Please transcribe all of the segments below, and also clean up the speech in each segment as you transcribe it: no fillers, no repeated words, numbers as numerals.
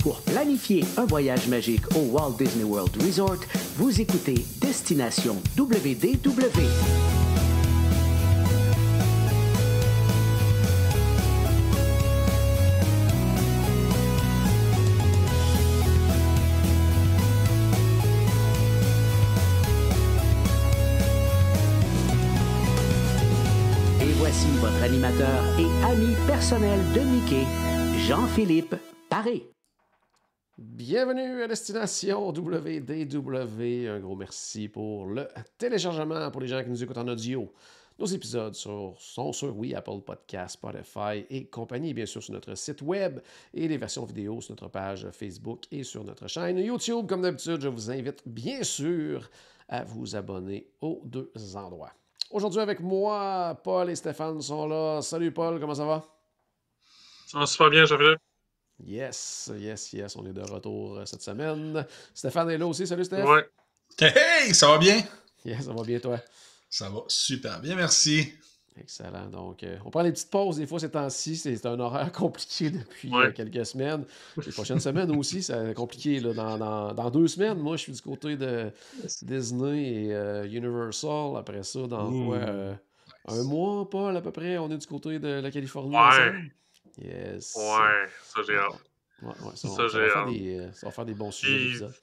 Pour planifier un voyage magique au Walt Disney World Resort, vous écoutez Destination WDW. Et voici votre animateur et ami personnel de Mickey, Jean-Philippe Paré. Bienvenue à Destination WDW. Un gros merci pour le téléchargement pour les gens qui nous écoutent en audio. Nos épisodes sont sur Apple Podcasts, Spotify et compagnie, bien sûr sur notre site web et les versions vidéo sur notre page Facebook et sur notre chaîne YouTube. Comme d'habitude, je vous invite bien sûr à vous abonner aux deux endroits. Aujourd'hui avec moi, Paul et Stéphane sont là. Salut Paul, comment ça va? Ça va super bien, Jean-Philippe. Yes, on est de retour cette semaine. Stéphane est là aussi, salut Steph. Ouais. Hey, ça va bien? Yes, ça va bien toi? Ça va super bien, merci. Excellent, donc on prend des petites pauses des fois ces temps-ci, c'est un horaire compliqué depuis quelques semaines. Les prochaines semaines aussi, c'est compliqué. Là. Dans 2 semaines, moi je suis du côté de Disney et Universal. Après ça, dans un mois, Paul, à peu près, on est du côté de la Californie ensemble. Yes. Ouais, ça j'ai hâte. Ouais, ça va faire des bons sujets d'épisodes.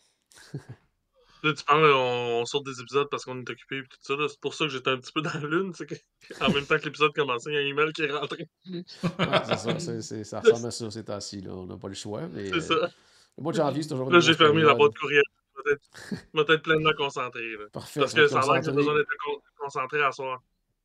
Là, tu parles, on sort des épisodes parce qu'on est occupé et tout ça. C'est pour ça que j'étais un petit peu dans la lune. En même temps que l'épisode commençait, il y a un email qui est rentré. Ouais, ça ressemble à ça ces temps-ci. On n'a pas le choix. Mais, c'est ça. Le mois de janvier, c'est toujours Là, j'ai fermé la boîte courriel. Je vais être pleinement concentré. Là. Parfait. Parce que ça a l'air que j'ai besoin d'être concentré à soir.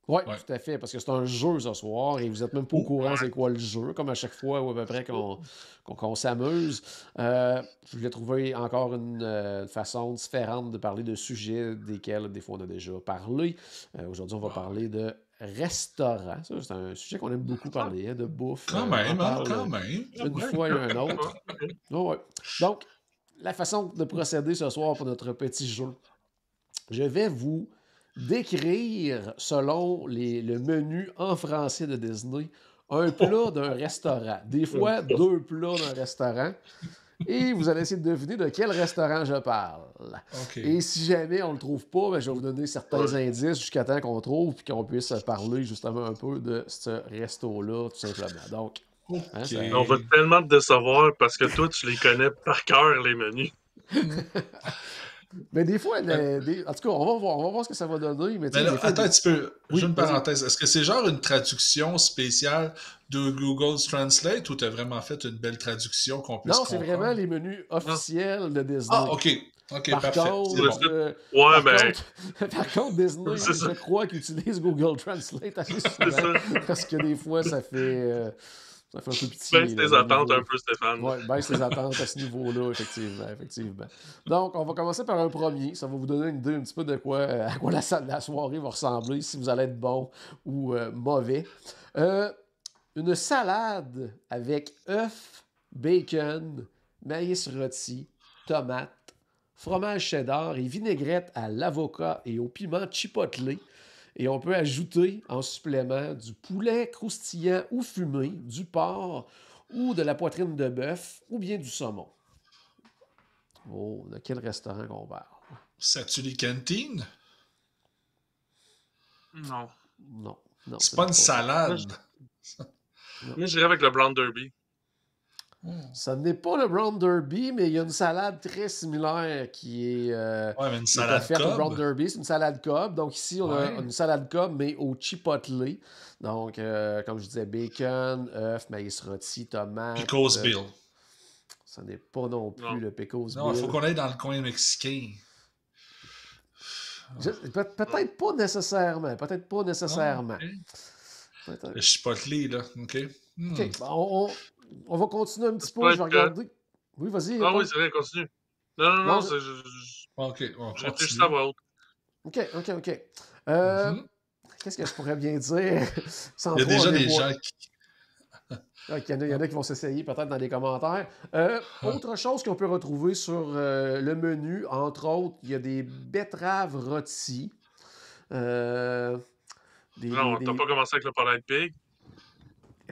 Oui, tout à fait, parce que c'est un jeu ce soir et vous n'êtes même pas au courant c'est quoi le jeu, comme à chaque fois ou à peu près qu'on s'amuse. Je voulais trouver encore une façon différente de parler de sujets desquels des fois on a déjà parlé. Aujourd'hui, on va parler de restaurants. Ça, c'est un sujet qu'on aime beaucoup parler, de bouffe. Quand même. Une fois et un autre. Ouais. Donc, la façon de procéder ce soir pour notre petit jeu, je vais vous décrire, selon le menu en français de Disney, un plat d'un restaurant. Des fois, 2 plats d'un restaurant. Et vous allez essayer de deviner de quel restaurant je parle. Okay. Et si jamais on ne le trouve pas, ben, je vais vous donner certains indices jusqu'à temps qu'on trouve et qu'on puisse parler justement un peu de ce resto-là, tout simplement. Donc, on va tellement te décevoir parce que toi, tu les connais par cœur, les menus. Mais des fois, en tout cas, on va voir ce que ça va donner. Mais là, fois, attends un petit peu, oui, une parenthèse. Est-ce que c'est genre une traduction spéciale de Google Translate ou t'as vraiment fait une belle traduction qu'on puisse comprendre? Non, c'est vraiment les menus officiels de Disney. Ah, ok, par parfait. Par contre, Disney, je crois qu'ils utilisent Google Translate assez souvent parce que des fois, ça fait un peu petit. Baisse tes attentes un peu, Stéphane. Oui, baisse tes attentes à ce niveau-là, effectivement. Donc, on va commencer par un premier. Ça va vous donner une idée un petit peu de à quoi la soirée va ressembler, si vous allez être bon ou mauvais. Une salade avec œufs, bacon, maïs rôti, tomates, fromage cheddar et vinaigrette à l'avocat et au piment chipotle. Et on peut ajouter en supplément du poulet croustillant ou fumé, du porc ou de la poitrine de bœuf ou bien du saumon. Oh, de quel restaurant qu'on parle? Satuli Cantine? Non. C'est pas une salade. Moi, j'irais avec le Brown Derby. Ça n'est pas le Brown Derby, mais il y a une salade très similaire qui est mais une salade faite Cobb. au Brown Derby. C'est une salade Cobb. Donc ici, on a une salade Cobb, mais au chipotle. Donc, comme je disais, bacon, œufs, maïs rôti, tomates. Pickles Bill. Ça n'est pas non plus le Pickles Bill. Non, il faut qu'on aille dans le coin mexicain. Peut-être pas nécessairement. Le chipotle, là. OK. OK. Bon, on va continuer un petit peu. Je vais regarder. Oui, vas-y. Ah oui, c'est vrai, continue. Non, c'est... OK, je réfléchis à voix haute. OK. Qu'est-ce que je pourrais bien dire? Il y a déjà des gens qui... Il y en a qui vont s'essayer peut-être dans les commentaires. Autre chose qu'on peut retrouver sur le menu, entre autres, il y a des betteraves rôties. Non, t'as pas commencé avec le Polite Pig?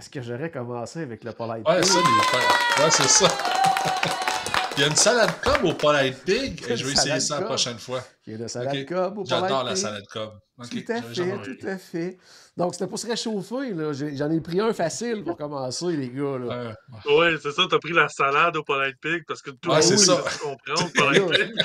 est-ce que j'aurais commencé avec le Polite Ouais, Pig? ça, ouais, c'est ça. Il y a une salade Cobb au Polite Pig et je vais essayer ça la prochaine fois. Il y a une salade Ok. Cobb au Polite Pig. J'adore la salade Cobb. Ok, Tout à j'avais jamais fait, entendu. tout à fait. Donc, c'était pour se réchauffer, là. J'en ai pris un facile pour commencer, les gars, là. Ouais, c'est ça, t'as pris la salade au Polite Pig parce que tout le Ouais, c'est monde ça. tu comprends, au Polite Là, Pig.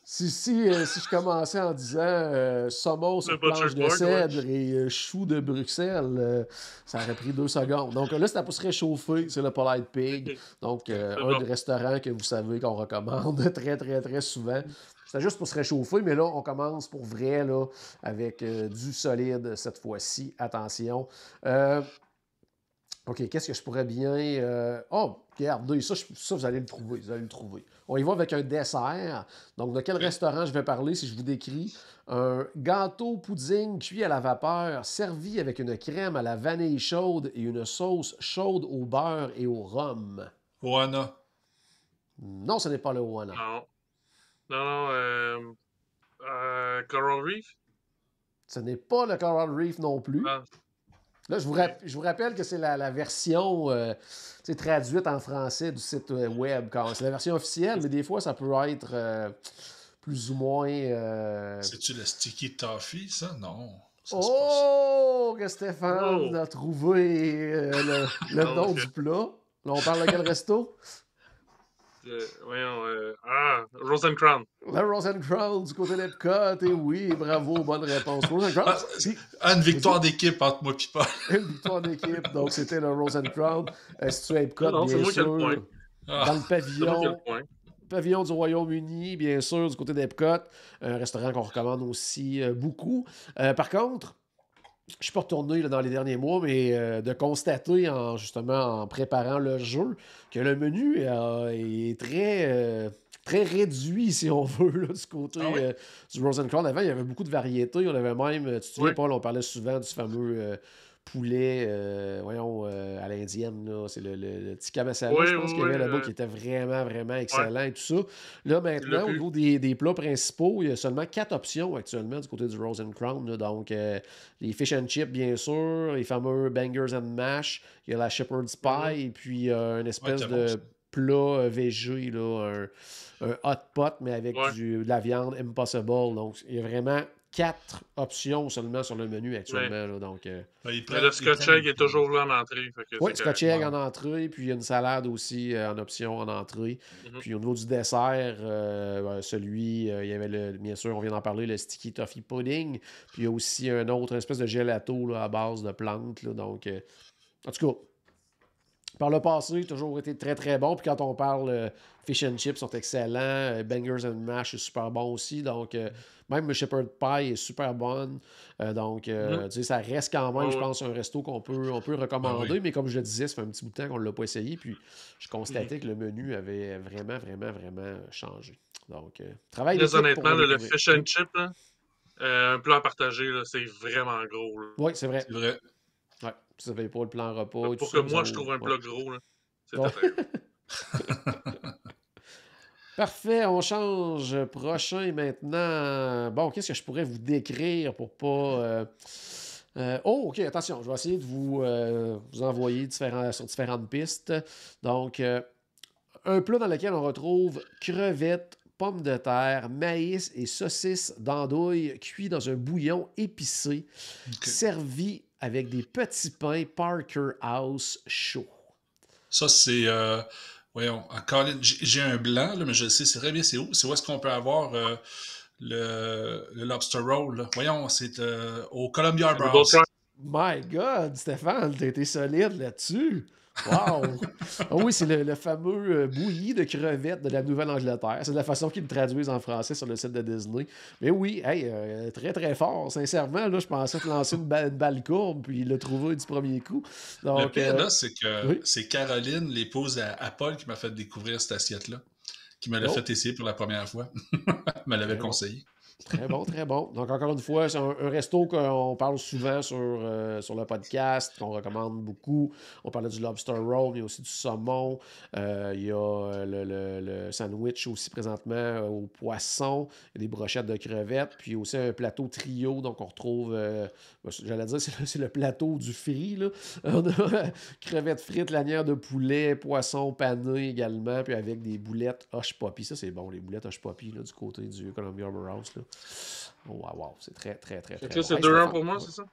si je commençais en disant saumon sur planche de butcher's board, cèdre et choux de Bruxelles, ça aurait pris 2 secondes. Donc là, c'était pour se réchauffer, c'est le Polite Pig. Donc, un bon. des restaurants que vous savez qu'on recommande très, très, très souvent. C'était juste pour se réchauffer, mais là, on commence pour vrai, là, avec du solide cette fois-ci. Attention. OK, qu'est-ce que je pourrais bien... Oh, regardez, ça, vous allez le trouver. Vous allez le trouver. On y va avec un dessert. Donc, de quel restaurant je vais parler si je vous décris? Un gâteau pudding cuit à la vapeur, servi avec une crème à la vanille chaude et une sauce chaude au beurre et au rhum. Oana. Non, ce n'est pas le Oana. Non, Coral Reef? Ce n'est pas le Coral Reef non plus. Ah. Là, je vous rappelle que c'est la version traduite en français du site web. C'est la version officielle, mais des fois, ça peut être plus ou moins... C'est-tu le Sticky Toffee, ça? Non. Ça, Oh, que Stéphane a trouvé le nom du plat. Là, on parle de quel resto? Rosencrown. Le Rosencrown du côté d'Epcot. Et oui, bravo, bonne réponse. Rosencrown. Une victoire d'équipe entre moi et Paul. Une victoire d'équipe. Donc, c'était le Rosencrown. Situé à Epcot, Non, c'est bien moi qui ai le sûr. point. Dans le C'est moi qui ai pavillon. le point. Pavillon du Royaume-Uni, bien sûr, du côté d'Epcot. Un restaurant qu'on recommande aussi beaucoup. Par contre, je ne suis pas retourné là, dans les derniers mois, mais de constater, justement, en préparant le jeu, que le menu est très réduit, si on veut, là, du côté du Rosencrown. Avant, il y avait beaucoup de variétés. On avait même, tu te souviens, Paul, on parlait souvent du fameux poulet, à l'indienne, là. C'est le tikka masala, je pense qu'il y avait là-bas, qui était vraiment, vraiment excellent et tout ça. Là, maintenant, au niveau des plats principaux, il y a seulement 4 options actuellement du côté du Rosencrown, là. Donc, les fish and chips, bien sûr, les fameux bangers and mash, il y a la shepherd's pie, et puis une espèce de plat végé, là, un hot pot, mais avec de la viande impossible. Donc, il y a vraiment 4 options seulement sur le menu actuellement. Là, donc, mais le Scotch Egg est toujours là en entrée. Oui, Scotch Egg en entrée, puis il y a une salade aussi en option en entrée. Puis au niveau du dessert, il y avait bien sûr, on vient d'en parler, le Sticky Toffee Pudding. Puis il y a aussi un autre espèce de gelato là, à base de plantes. Là, donc, en tout cas, par le passé, toujours été très, très bon. Puis quand on parle fish and chips sont excellents. Bangers and mash est super bon aussi. Donc, même le shepherd pie est super bonne. Donc, tu sais, ça reste quand même, je pense, un resto qu'on peut recommander. Mais comme je le disais, ça fait un petit bout de temps qu'on ne l'a pas essayé. Puis, je constatais que le menu avait vraiment, vraiment, vraiment changé. Donc, travail d'équipe. Honnêtement, le fish and chip, là, un plat à partager, là, c'est vraiment gros. Là. Oui, c'est vrai. C'est vrai. Ouais, ça ne fait pas le plan repas. Pour que moi, je trouve un plat gros, là. C'est Parfait, on change. Prochain maintenant. Bon, qu'est-ce que je pourrais vous décrire pour pas... OK, attention, je vais essayer de vous envoyer sur différentes pistes. Donc, un plat dans lequel on retrouve crevettes, pommes de terre, maïs et saucisses d'andouille cuits dans un bouillon épicé, servi avec des petits pains Parker House chaud. Ça, c'est... voyons, encore, j'ai un blanc, là, mais je le sais, c'est très bien, c'est où? C'est où est-ce qu'on peut avoir le lobster roll? Là? Voyons, c'est au Columbia Arbor. My God, Stéphane, t'as été solide là-dessus. Wow! Oh oui, c'est le fameux bouilli de crevettes de la Nouvelle-Angleterre. C'est de la façon qu'ils le traduisent en français sur le site de Disney. Mais oui, très très fort. Sincèrement, là, je pensais te lancer une balle courbe, puis il l'a trouvé du premier coup. Donc, le pire, là, c'est que c'est Caroline, l'épouse à Paul, qui m'a fait découvrir cette assiette-là, qui me l'a fait essayer pour la première fois. Elle me l'avait conseillé. Très bon, très bon. Donc, encore une fois, c'est un resto qu'on parle souvent sur le podcast, qu'on recommande beaucoup. On parlait du lobster roll, il y a aussi du saumon. Il y a le sandwich aussi présentement au poisson. Il y a des brochettes de crevettes. Puis aussi un plateau trio. Donc, on retrouve, j'allais dire, c'est le plateau du frit. Là. On a crevettes frites, lanières de poulet, poisson pané également. Puis avec des boulettes Hush Puppy. Ça, c'est bon, les boulettes Hush Puppy là, du côté du Columbia House. Là. Oh, wow, c'est très, très, très, très Fait que bon. là, c'est Hey, 2-1 pour moi, c'est ça?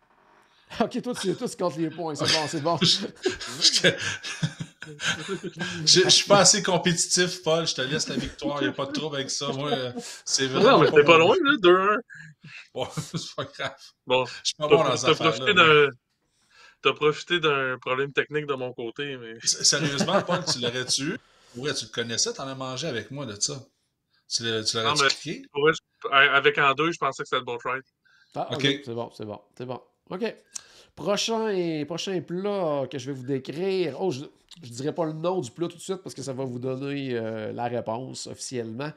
OK, toi, tu comptes les points. C'est bon, c'est bon. Je suis pas assez compétitif, Paul. Je te laisse la victoire. Il n'y a pas de trouble avec ça. Moi, c'est Non, vraiment. mais t'es pas loin, là, 2-1. Bon, c'est pas grave. Bon, Je suis pas bon dans t'as ces profité t'as profité d'un problème technique de mon côté, mais... Sérieusement, Paul, tu l'aurais-tu eu? Ouais, tu le connaissais, t'en as mangé avec moi de ça. Tu l'aurais expliqué? Ouais, avec en deux, je pensais que c'était le bon try. Ah, OK, c'est bon. OK. Prochain plat que je vais vous décrire. Oh, je dirais pas le nom du plat tout de suite parce que ça va vous donner la réponse officiellement.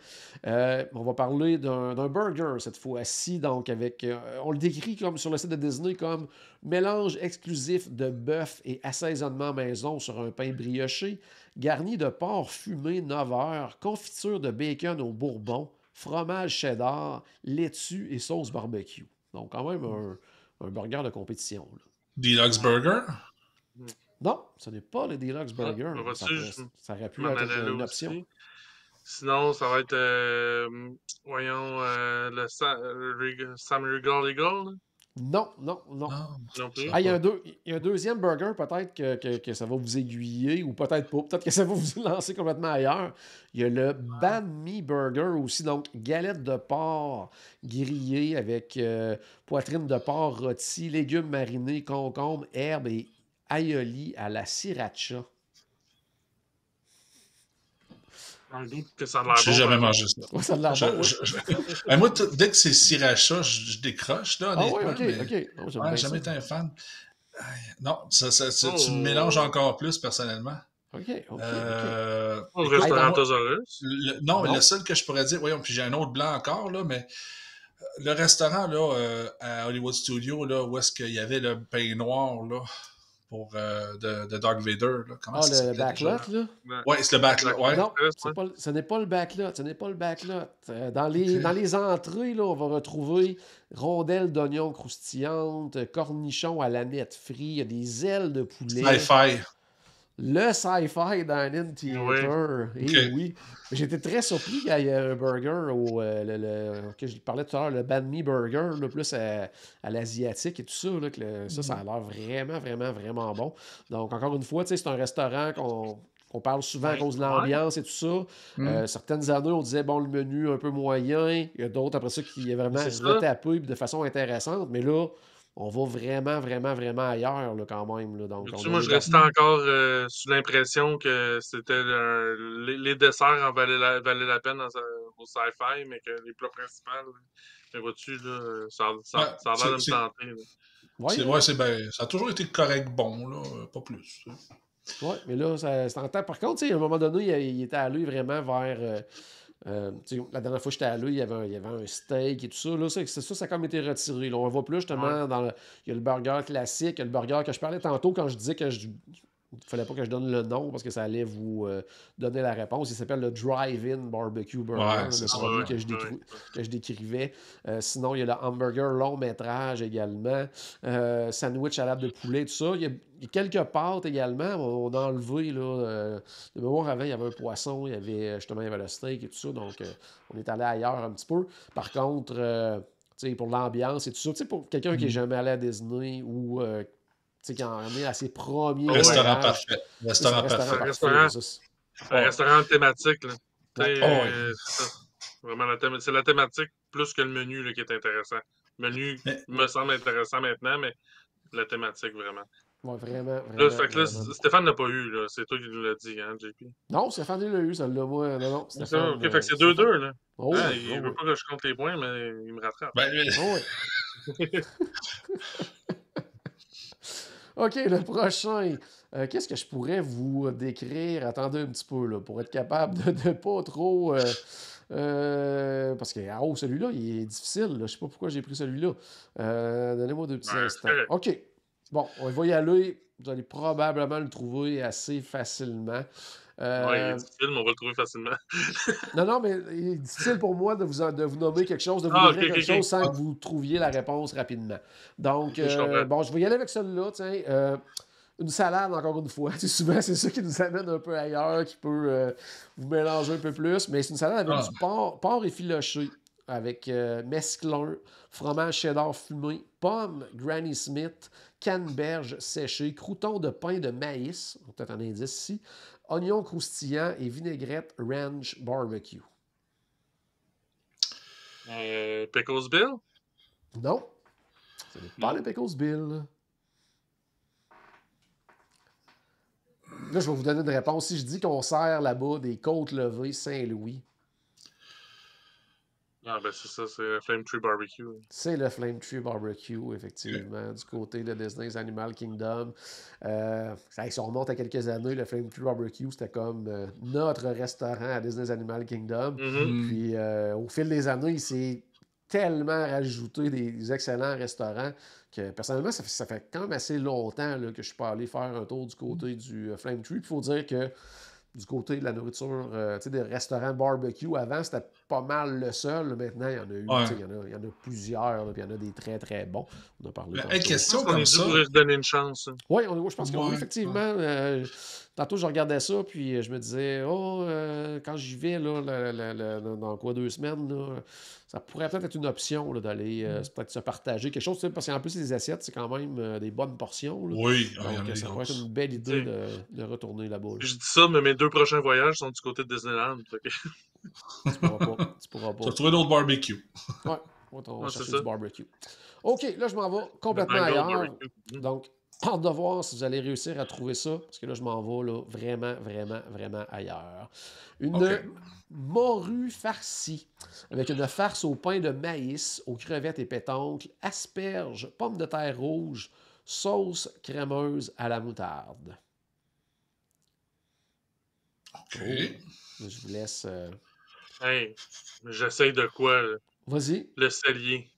On va parler d'un burger cette fois-ci. Donc, avec. On le décrit comme sur le site de Disney comme mélange exclusif de bœuf et assaisonnement maison sur un pain brioché, garni de porc fumé 9 heures, confiture de bacon au bourbon, fromage cheddar, laitue et sauce barbecue. Donc, quand même un burger de compétition. Là. Deluxe Burger? Non, ce n'est pas le Deluxe Burger. Ça aurait pu être une option. Aussi. Sinon, ça va être, le Sam Regal Eagle. Non. Non plus. Ah, il y a un deuxième burger, peut-être que ça va vous aiguiller, ou peut-être pas. Peut-être que ça va vous lancer complètement ailleurs. Il y a le Banh Mi Burger aussi, donc galette de porc grillée avec poitrine de porc rôti, légumes marinés, concombres, herbes et aioli à la sriracha. Dans le doute que ça a l'air bon. J'ai jamais mangé ça. Ouais, ça a l'air bon. Moi, dès que c'est sriracha, je décroche, là, honnêtement. Ah oui, OK. Non, j'ai jamais été un fan. Non, tu me mélanges encore plus, personnellement. OK. Le restaurant Tosaurus? Non, mais le seul que je pourrais dire, voyons, puis j'ai un autre blanc encore, là, mais le restaurant, là, à Hollywood Studios, là, où est-ce qu'il y avait le pain noir, là, de Dark Vader, là. Comment ça s'appelait? Le backlot, là? Oui, c'est le backlot, ouais. Non, ce n'est pas le backlot. Dans les entrées, là, on va retrouver rondelles d'oignons croustillantes, cornichons à la nette frits, il y a des ailes de poulet. Sci-fi. Le Sci-Fi Dine-In Theater. Okay. Oui. J'étais très surpris qu'il y ait un burger que je parlais tout à l'heure, le Banh Mi Burger, là, plus à l'asiatique et tout ça. Là, ça a l'air vraiment, vraiment, vraiment bon. Donc, encore une fois, c'est un restaurant qu'on parle souvent à cause de l'ambiance et tout ça. Certaines années, on disait, bon, le menu un peu moyen. Il y a d'autres, après ça, qui est vraiment retapé de façon intéressante. Mais là, on va vraiment, vraiment, vraiment ailleurs là, quand même. Là. Donc, moi, je restais encore sous l'impression que c'était les desserts en valaient la peine au sci-fi, mais que les plats principaux, mais vois-tu, là, ça a l'air de me tenter. Ça a toujours été correct bon, là, pas plus. Oui, mais là, c'est en temps. Par contre, à un moment donné, il était allé vraiment vers. La dernière fois que j'étais allé, il y avait un steak et tout ça. Là, ça a comme été retiré. Là, on voit plus justement il y a le burger classique, il y a le burger que je parlais tantôt quand je disais que il ne fallait pas que je donne le nom parce que ça allait vous donner la réponse. Il s'appelle le Drive-In Barbecue Burger, le premier que je décrivais. Sinon, il y a le hamburger long métrage également. Sandwich à de poulet, tout ça. Il y a quelques pâtes également. On a enlevé, là, de mémoire avant, il y avait un poisson, il y avait le steak et tout ça. Donc, on est allé ailleurs un petit peu. Par contre, pour l'ambiance et tout ça, pour quelqu'un qui n'est jamais allé à Disney ou qui en est à ses premiers restaurant parfait. Restaurant Un restaurant thématique. Là. Vraiment, c'est la thématique plus que le menu là, qui est intéressant. Le menu me semble intéressant maintenant, mais la thématique, vraiment. Ouais, vraiment. Fait que là, Stéphane n'a pas eu, là. C'est toi qui nous l'as dit, hein, JP? Non, Stéphane l'a eu, celle-là. Moi, non. Stéphane, fait que c'est 2-2, là. Il veut pas que je compte les points, mais il me rattrape. OK, le prochain. Qu'est-ce que je pourrais vous décrire? Attendez un petit peu, là, pour être capable de ne pas trop Parce que, celui-là, il est difficile. Je ne sais pas pourquoi j'ai pris celui-là. Donnez-moi 2 petits instants. OK. Bon, on va y aller. Vous allez probablement le trouver assez facilement. Ouais, il est difficile, mais on va le trouver facilement. Non, mais il est difficile pour moi de vous nommer quelque chose, de vous Ah, décrire ok, quelque ok, chose sans que vous trouviez la réponse rapidement. Donc, je comprends. bon, je vais y aller avec celui-là. Tiens, une salade, encore une fois. Souvent, c'est ça qui nous amène un peu ailleurs, qui peut vous mélanger un peu plus. Mais c'est une salade avec du porc effiloché, avec mesclun, fromage cheddar fumé, pommes Granny Smith, canneberge séchée, croûtons de pain de maïs, peut-être un indice ici, oignons croustillants et vinaigrette ranch barbecue. Pickles Bill? Non, ce n'est pas les Pickles Bill. Là, je vais vous donner une réponse. Si je dis qu'on sert là-bas des côtes levées Saint-Louis, Ah, ben c'est ça, c'est le Flame Tree Barbecue. c'est le Flame Tree Barbecue, effectivement, du côté de Disney's Animal Kingdom. Si on remonte à quelques années, le Flame Tree Barbecue, c'était comme notre restaurant à Disney's Animal Kingdom. Puis, au fil des années, il s'est tellement rajouté des excellents restaurants que, personnellement, ça fait quand même assez longtemps là, que je ne suis pas allé faire un tour du côté du Flame Tree. Il faut dire que du côté de la nourriture, des restaurants barbecue, avant, c'était pas mal le seul. Maintenant, il y en a eu, il y en a plusieurs, puis il y en a des très, très bons. On a parlé Mais question On comme est dû ça. pour lui redonner une chance. Oui, je pense que oui, effectivement. Tantôt, je regardais ça, puis je me disais, quand j'y vais, là, dans quoi, 2 semaines, là, ça pourrait peut-être être une option là, d'aller peut-être se partager quelque chose, parce qu'en plus, les assiettes, c'est quand même des bonnes portions. Là. Oui, donc, ça pourrait être une belle idée de retourner là-bas. Là. Je dis ça, mais mes 2 prochains voyages sont du côté de Disneyland. Tu pourras pas. Tu vas trouver d'autres barbecues. Ouais, on va chercher du barbecue. OK, là, je m'en vais complètement ailleurs. Donc, hâte de voir si vous allez réussir à trouver ça, parce que là, je m'en vais là, vraiment, vraiment, vraiment ailleurs. Une morue farcie, avec une farce au pain de maïs, aux crevettes et pétoncles, asperges, pommes de terre rouges, sauce crémeuse à la moutarde. OK. Je vous laisse... Hey, j'essaye de quoi, là? Vas-y. Le cellier.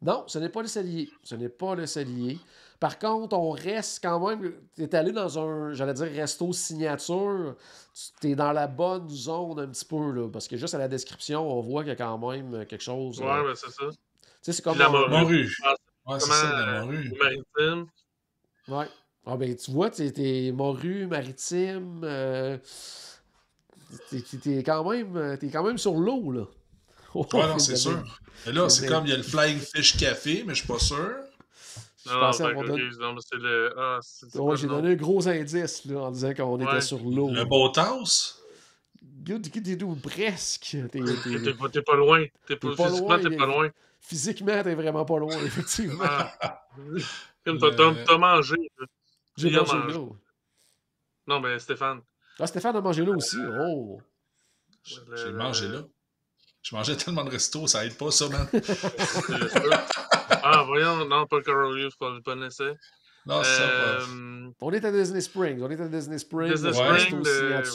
Non, ce n'est pas le cellier. Ce n'est pas le cellier. Par contre, on reste quand même... Tu es allé dans un, j'allais dire, resto signature. Tu es dans la bonne zone un petit peu, là. Parce que juste à la description, on voit qu'il y a quand même quelque chose... Ouais, ben c'est ça. Tu sais, c'est comme... La morue. Ouais, c'est ça, la morue. Maritime. Ouais. Ah ben, tu vois, t'es morue, maritime... T'es quand même sur l'eau, là. Ouais, non, c'est sûr. Et là, c'est comme il y a le Flying Fish Café, mais je suis pas sûr. Non, c'est le... Ah, ouais, j'ai donné un gros indice là, en disant qu'on était sur l'eau. Le Boathouse? Presque. T'es pas loin. Physiquement, t'es pas loin. Physiquement, t'es vraiment pas loin, effectivement. T'as mangé. J'ai mangé là. Non, mais Stéphane. Ah, Stéphane a mangé là aussi. Oh! J'ai mangé là. Je mangeais tellement de restos, ça aide pas ça, man. Ah, voyons, non, pas le Coral Reef, pas le bon essai. Non, ça. On est à Disney Springs. Disney Springs,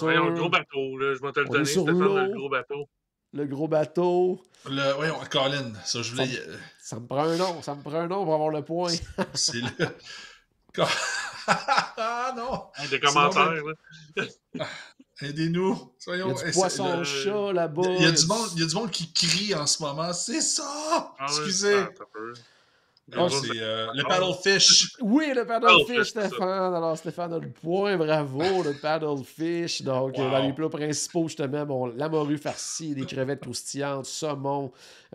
voyons, le gros bateau, là. Je m'en te le donner, Stéphane, le gros bateau. Le gros bateau. Voyons, Colin, ça, je voulais... Ça me prend un nom pour avoir le point. C'est le... Ah non! Des commentaires, là. Aidez-nous. Soyons... Il y a du poisson-chat là-bas. Il y a du monde qui crie en ce moment. C'est ça! Excusez. C'est le paddlefish. Oui, le paddlefish, Stéphane. Alors, Stéphane a le point, bravo, le paddlefish. Donc, dans les plats principaux, justement, bon, la morue farcie, des crevettes croustillantes, saumon,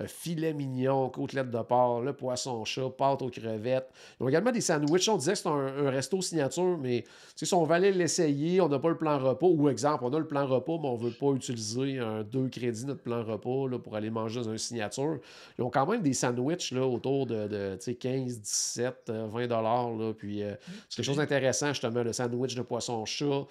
filet mignon, côtelette de porc, le poisson-chat, pâte aux crevettes. Ils ont également des sandwichs. On disait que c'est un resto signature, mais si on va aller l'essayer, on n'a pas le plan repas. Ou exemple, on a le plan repas, mais on ne veut pas utiliser 2 crédits notre plan repas là, pour aller manger dans un signature. Ils ont quand même des sandwichs là, autour de 15, 17, 20 $. Puis c'est quelque chose d'intéressant, justement, le sandwich de poisson-chat,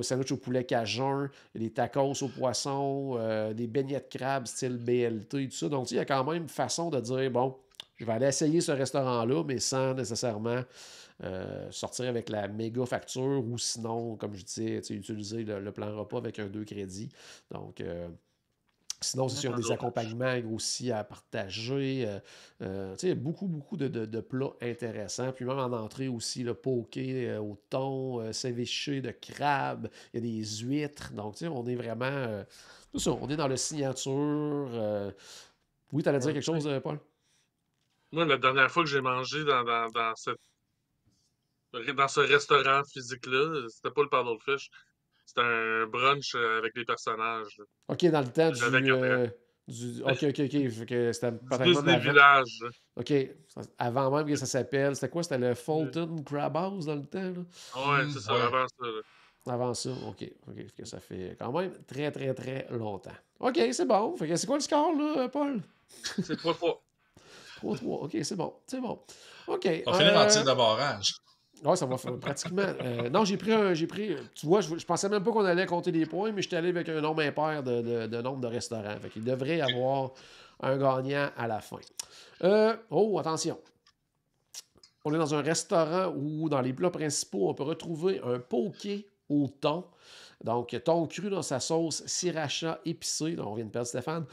sandwich au poulet cajun, les tacos au poisson, des beignets de crabe style BLT, tout ça. Donc, il y a quand même une façon de dire, bon, je vais aller essayer ce restaurant-là, mais sans nécessairement sortir avec la méga facture ou sinon, comme je disais, utiliser le plan repas avec un 2 crédits. Donc, Sinon, c'est sûr, il y a des accompagnements aussi à partager. Tu sais, il y a beaucoup, beaucoup de plats intéressants. Puis même en entrée aussi, le poké au thon, ceviche de crabe, il y a des huîtres. Donc, tu sais, on est vraiment... tout ça, on est dans le signature. Oui, tu allais dire quelque chose, Paul? Moi, la dernière fois que j'ai mangé dans ce restaurant physique-là, c'était pas le Paddlefish. C'était un brunch avec des personnages. Là. OK, dans le temps J'avais regardé. OK, OK, OK. Fait que c'était Du peut-être même Disney avant. Village. Là. OK. Avant même que ça s'appelle. C'était quoi? C'était le Fulton Crab House dans le temps, là? Ouais, c'est ça, Ouais. avant ça. Là. Avant ça, OK. OK. Fait que ça fait quand même très, très, très longtemps. OK, c'est bon. Fait que c'est quoi le score, là, Paul? C'est 3-3. 3-3. OK, c'est bon. C'est bon. OK. On va finir en tir de barrage. Ouais, ça va faire pratiquement. Non, j'ai pris. Tu vois, je pensais même pas qu'on allait compter des points, mais j'étais allé avec un nombre impair de nombre de restaurants. Fait qu'il devrait y avoir un gagnant à la fin. Oh, attention. On est dans un restaurant où, dans les plats principaux, on peut retrouver un poké au thon. Donc, thon cru dans sa sauce sriracha épicée, dont on vient de perdre Stéphane,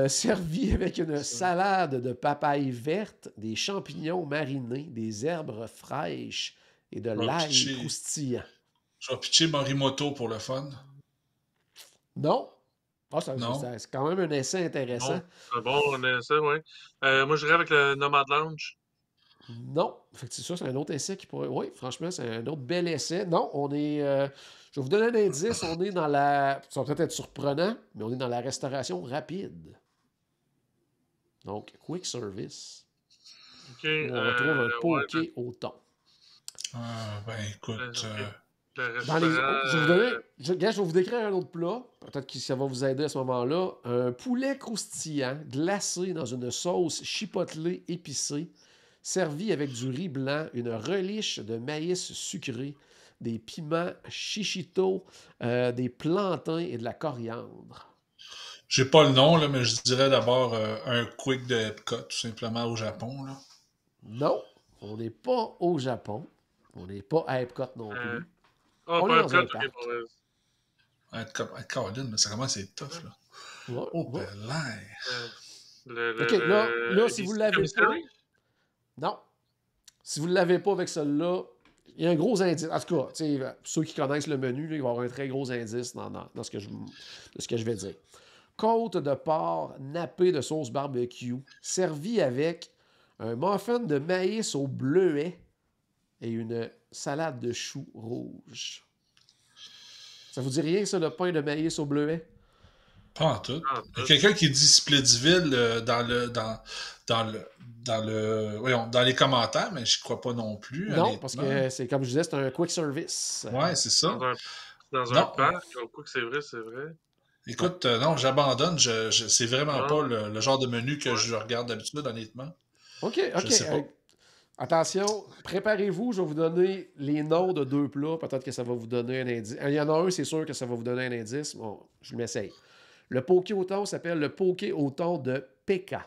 servi avec une salade de papaye verte, des champignons marinés, des herbes fraîches et de l'ail croustillant. Je vais pitcher Morimoto pour le fun. Non? Ah, Non. c'est quand même un essai intéressant. Bon, c'est bon, on essaie, oui. Moi, je dirais avec le Nomad Lounge. Non, c'est ça, c'est un autre essai qui pourrait. Oui, franchement, c'est un autre bel essai. Non, on est. Je vais vous donner un indice. On est dans la. Ça va peut-être être surprenant, mais on est dans la restauration rapide. Donc, quick service. OK. On retrouve un poké au thon. Ah, ben écoute. Dans les... je vais vous donner... je vais vous décrire un autre plat. Peut-être que ça va vous aider à ce moment-là. Un poulet croustillant, glacé dans une sauce chipotelée épicée, servi avec du riz blanc, une reliche de maïs sucré, des piments chichito, des plantains et de la coriandre. J'ai pas le nom, là, mais je dirais d'abord un quick de Epcot, tout simplement au Japon. Là. Non, on n'est pas au Japon. On n'est pas à Epcot non plus. Oh, on pas est dans un Epcot, parc. Caroline, mais ça commence à être tough, là. Ouais, oh, ouais. OK, là, si vous l'avez pas... Non. Si vous ne l'avez pas avec celui-là, il y a un gros indice. En tout cas, ceux qui connaissent le menu, là, il va y avoir un très gros indice dans ce que je vais dire. Côte de porc nappée de sauce barbecue, servie avec un muffin de maïs au bleuet et une salade de choux rouges. Ça vous dit rien, ça, le pain de maïs au bleuet? Pas en tout. Il y a quelqu'un qui dit Splitsville dans les commentaires, mais je ne crois pas non plus. Non, parce que c'est comme je disais, c'est un quick service. Ouais, c'est ça. Dans un parc, quoi que c'est vrai, c'est vrai. Écoute, non, j'abandonne. C'est vraiment pas le genre de menu que je regarde d'habitude, honnêtement. OK. Je sais pas. Attention, préparez-vous, je vais vous donner les noms de 2 plats. Peut-être que ça va vous donner un indice. Il y en a un, c'est sûr que ça va vous donner un indice. Bon, je m'essaye. Le poké au thon s'appelle le poké au thon de Pekka.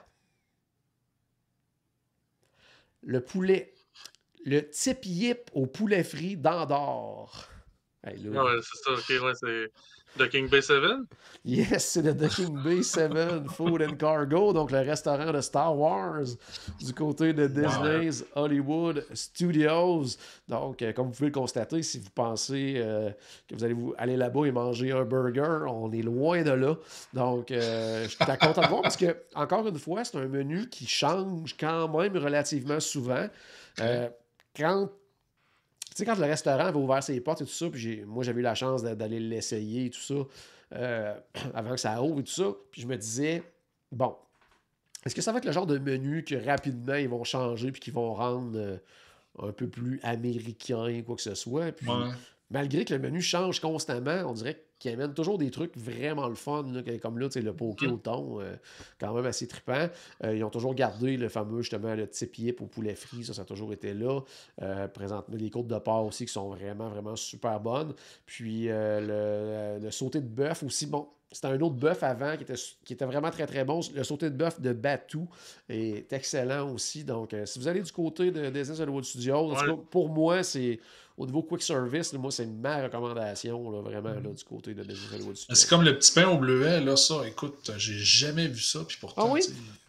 Le poulet. Le tip yip au poulet frit d'Andorre. Hey, là, ouais, c'est ça, OK, ouais, c'est Docking Bay 7? Yes, c'est le Docking Bay 7 Food and Cargo, donc le restaurant de Star Wars du côté de Disney's Hollywood Studios. Donc, comme vous pouvez le constater, si vous pensez que vous allez aller là-bas et manger un burger, on est loin de là. Donc, je suis content de voir parce que, encore une fois, c'est un menu qui change quand même relativement souvent. Quand le restaurant avait ouvert ses portes et tout ça, puis moi, j'avais eu la chance d'aller l'essayer et tout ça, avant que ça ouvre et tout ça, puis je me disais, bon, est-ce que ça va être le genre de menu que rapidement, ils vont changer puis qu'ils vont rendre un peu plus américain, quoi que ce soit, puis malgré que le menu change constamment, on dirait qu'ils amènent toujours des trucs vraiment le fun, là, comme là, le poké au thon, quand même assez trippant. Ils ont toujours gardé le fameux, justement, le tip yip au poulet frit, ça a toujours été là. Présentement, les côtes de porc aussi qui sont vraiment, vraiment super bonnes. Puis le sauté de bœuf aussi, bon, c'était un autre bœuf avant qui était vraiment très, très bon. Le sauté de bœuf de Batou est excellent aussi. Donc, si vous allez du côté de Disney's Hollywood Studios, en tout cas, pour moi, c'est au niveau quick service, là, moi, c'est ma recommandation, là, vraiment, là, du côté de Disney's Hollywood Studios. C'est comme le petit pain au bleuet, là, ça. Écoute, j'ai jamais vu ça, puis pourtant... Ah oui?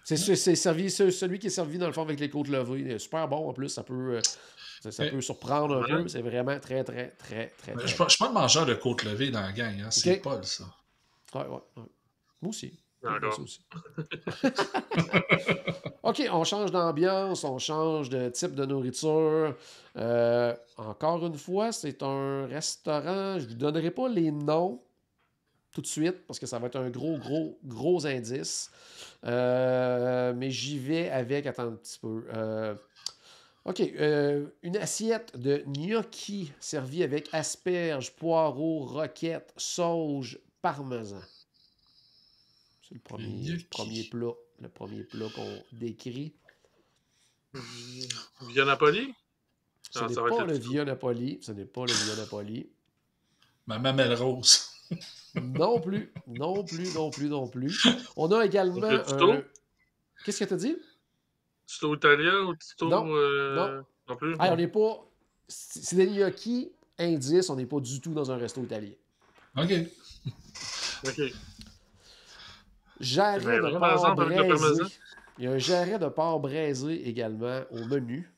C'est celui qui est servi, dans le fond, avec les côtes levées. Il est super bon, en plus. Ça peut surprendre un peu. C'est vraiment très, très, très, très, Je suis pas le mangeur de côtes levées dans la gang. Hein. C'est Paul, ça. Ouais. Moi aussi. D'accord. Aussi. OK, on change d'ambiance, on change de type de nourriture. Encore une fois, c'est un restaurant. Je ne vous donnerai pas les noms tout de suite parce que ça va être un gros indice. Mais j'y vais avec... Attends un petit peu. OK. Une assiette de gnocchi servie avec asperges, poireaux, roquettes, sauge, parmesan. C'est le premier plat qu'on décrit. Via Napoli? Ce n'est pas le Via Napoli. Ce n'est pas le Via Napoli. Ma mamelle rose. Non plus. On a également un... Qu'est-ce que tu as dit? Tito Italia ou Tito... Non. Non plus? On n'est pas... C'est des gnocchi, indice, on n'est pas du tout dans un resto italien. OK. Jarret de porc braisé. Il y a un jarret de porc braisé également au menu.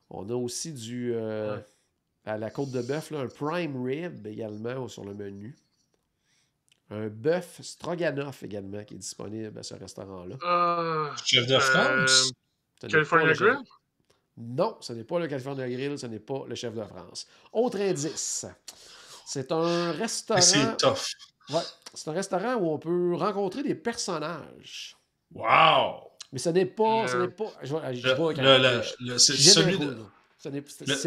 On a aussi à la côte de bœuf, là, un prime rib également sur le menu. Un bœuf stroganoff également qui est disponible à ce restaurant-là. Chef de France? California Grill? Non, ce n'est pas le California Grill, ce n'est pas le chef de France. Autre indice. C'est un restaurant... C'est tough. Ouais, c'est un restaurant où on peut rencontrer des personnages. Wow! Mais ce n'est pas... Ce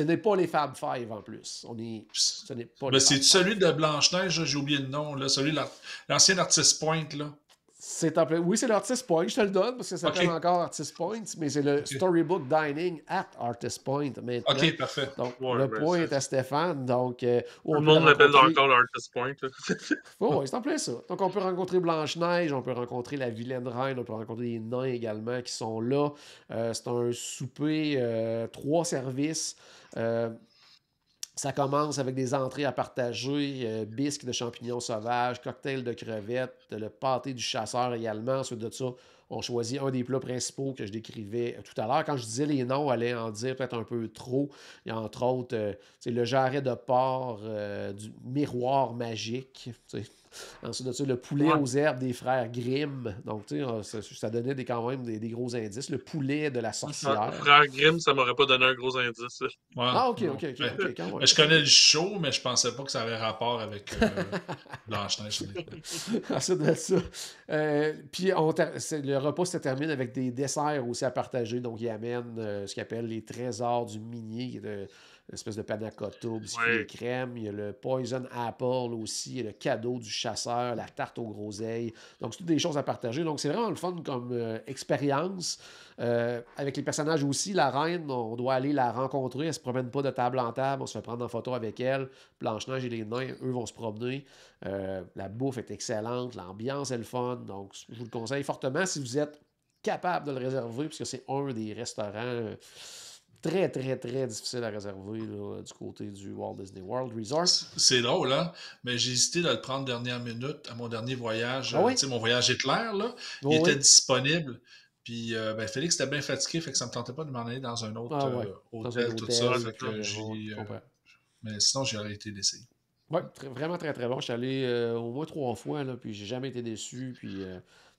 n'est pas les Fab Five en plus. Ce n'est pas les c'est celui de Blanche-Neige, j'ai oublié le nom, là, celui de l'ancien Artist Point, là. Oui, c'est l'Artist Point, je te le donne parce que ça s'appelle encore Artist Point, mais c'est le Storybook Dining at Artist Point maintenant. OK, parfait. Donc, le point est à Stéphane. Donc, tout le monde l'appelle encore l'Artist Point. Oui, c'est en plein ça. Donc, on peut rencontrer Blanche-Neige, on peut rencontrer la vilaine reine, on peut rencontrer des nains également qui sont là. C'est un souper, 3 services. Ça commence avec des entrées à partager, bisques de champignons sauvages, cocktail de crevettes, le pâté du chasseur également. Ensuite de ça, on choisit un des plats principaux que je décrivais tout à l'heure. Quand je disais les noms, allait en dire peut-être un peu trop. Il y a entre autres le jarret de porc du miroir magique. Ensuite de ça, le poulet aux herbes des frères Grimm. Donc, tu sais, ça donnait quand même des gros indices. Le poulet de la sorcière. Frère Grimm, ça m'aurait pas donné un gros indice. OK. Quand même. Je connais le show, mais je pensais pas que ça avait rapport avec Blanche-Neige. Ensuite de ça. Puis, le repas se termine avec des desserts aussi à partager. Donc, il amène ce qu'il appelle les trésors du minier, qui est une espèce de panna cotta, biscuit et crème. Il y a le Poison Apple aussi. Il y a le cadeau du chasseur, la tarte aux groseilles. Donc, c'est toutes des choses à partager. Donc, c'est vraiment le fun comme expérience. Avec les personnages aussi, la reine, on doit aller la rencontrer. Elle ne se promène pas de table en table. On se fait prendre en photo avec elle. Blanche-Neige et les nains, eux, vont se promener. La bouffe est excellente. L'ambiance est le fun. Donc, je vous le conseille fortement si vous êtes capable de le réserver, puisque c'est un des restaurants... très, très, très difficile à réserver là, du côté du Walt Disney World Resort. C'est drôle, hein? Mais j'ai hésité de le prendre dernière minute à mon dernier voyage. Ah oui? Tu sais, mon voyage éclair, là. Il était disponible. Puis, Félix était bien fatigué, fait que ça me tentait pas de m'en aller dans un autre hôtel, tout ça. Fait que mais sinon, j'ai arrêté d'essayer. Oui, vraiment très, très bon. Je suis allé au moins 3 fois, là, puis j'ai jamais été déçu. Puis...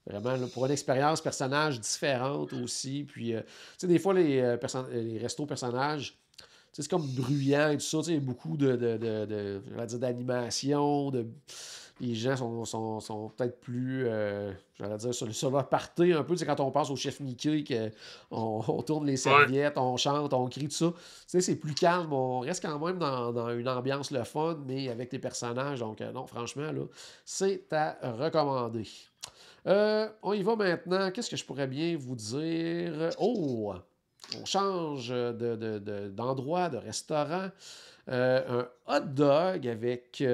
vraiment, là, pour une expérience personnage différente aussi. Puis, tu sais, des fois, les restos personnages, c'est comme bruyant et tout ça. Il y a beaucoup d'animation. Les gens sont peut-être plus, j'allais dire, sur leur party un peu. Quand on passe au chef Mickey, on tourne les serviettes, on chante, on crie, tout ça. C'est plus calme. On reste quand même dans une ambiance le fun, mais avec les personnages. Donc, non, franchement, là, c'est à recommander. On y va maintenant. Qu'est-ce que je pourrais bien vous dire? Oh! on change d'endroit, de restaurant. Un hot dog avec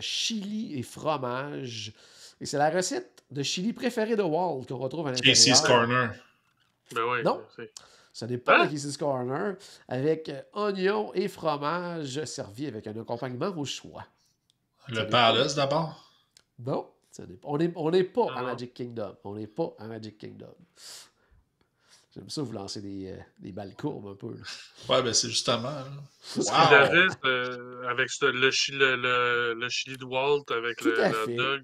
chili et fromage. Et c'est la recette de chili préférée de Walt qu'on retrouve à l'intérieur. Casey's Corner. Ben oui. Non. Ce n'est pas le Casey's Corner. Avec oignons et fromage servi avec un accompagnement au choix. Le Palace d'abord. Non. On n'est pas à Magic Kingdom. On n'est pas à Magic Kingdom. J'aime ça vous lancer des balles courbes un peu. Là. Ouais, ben c'est justement. Là. Ce qu'il avait avec le chili de Walt, avec Tout à fait. le dog.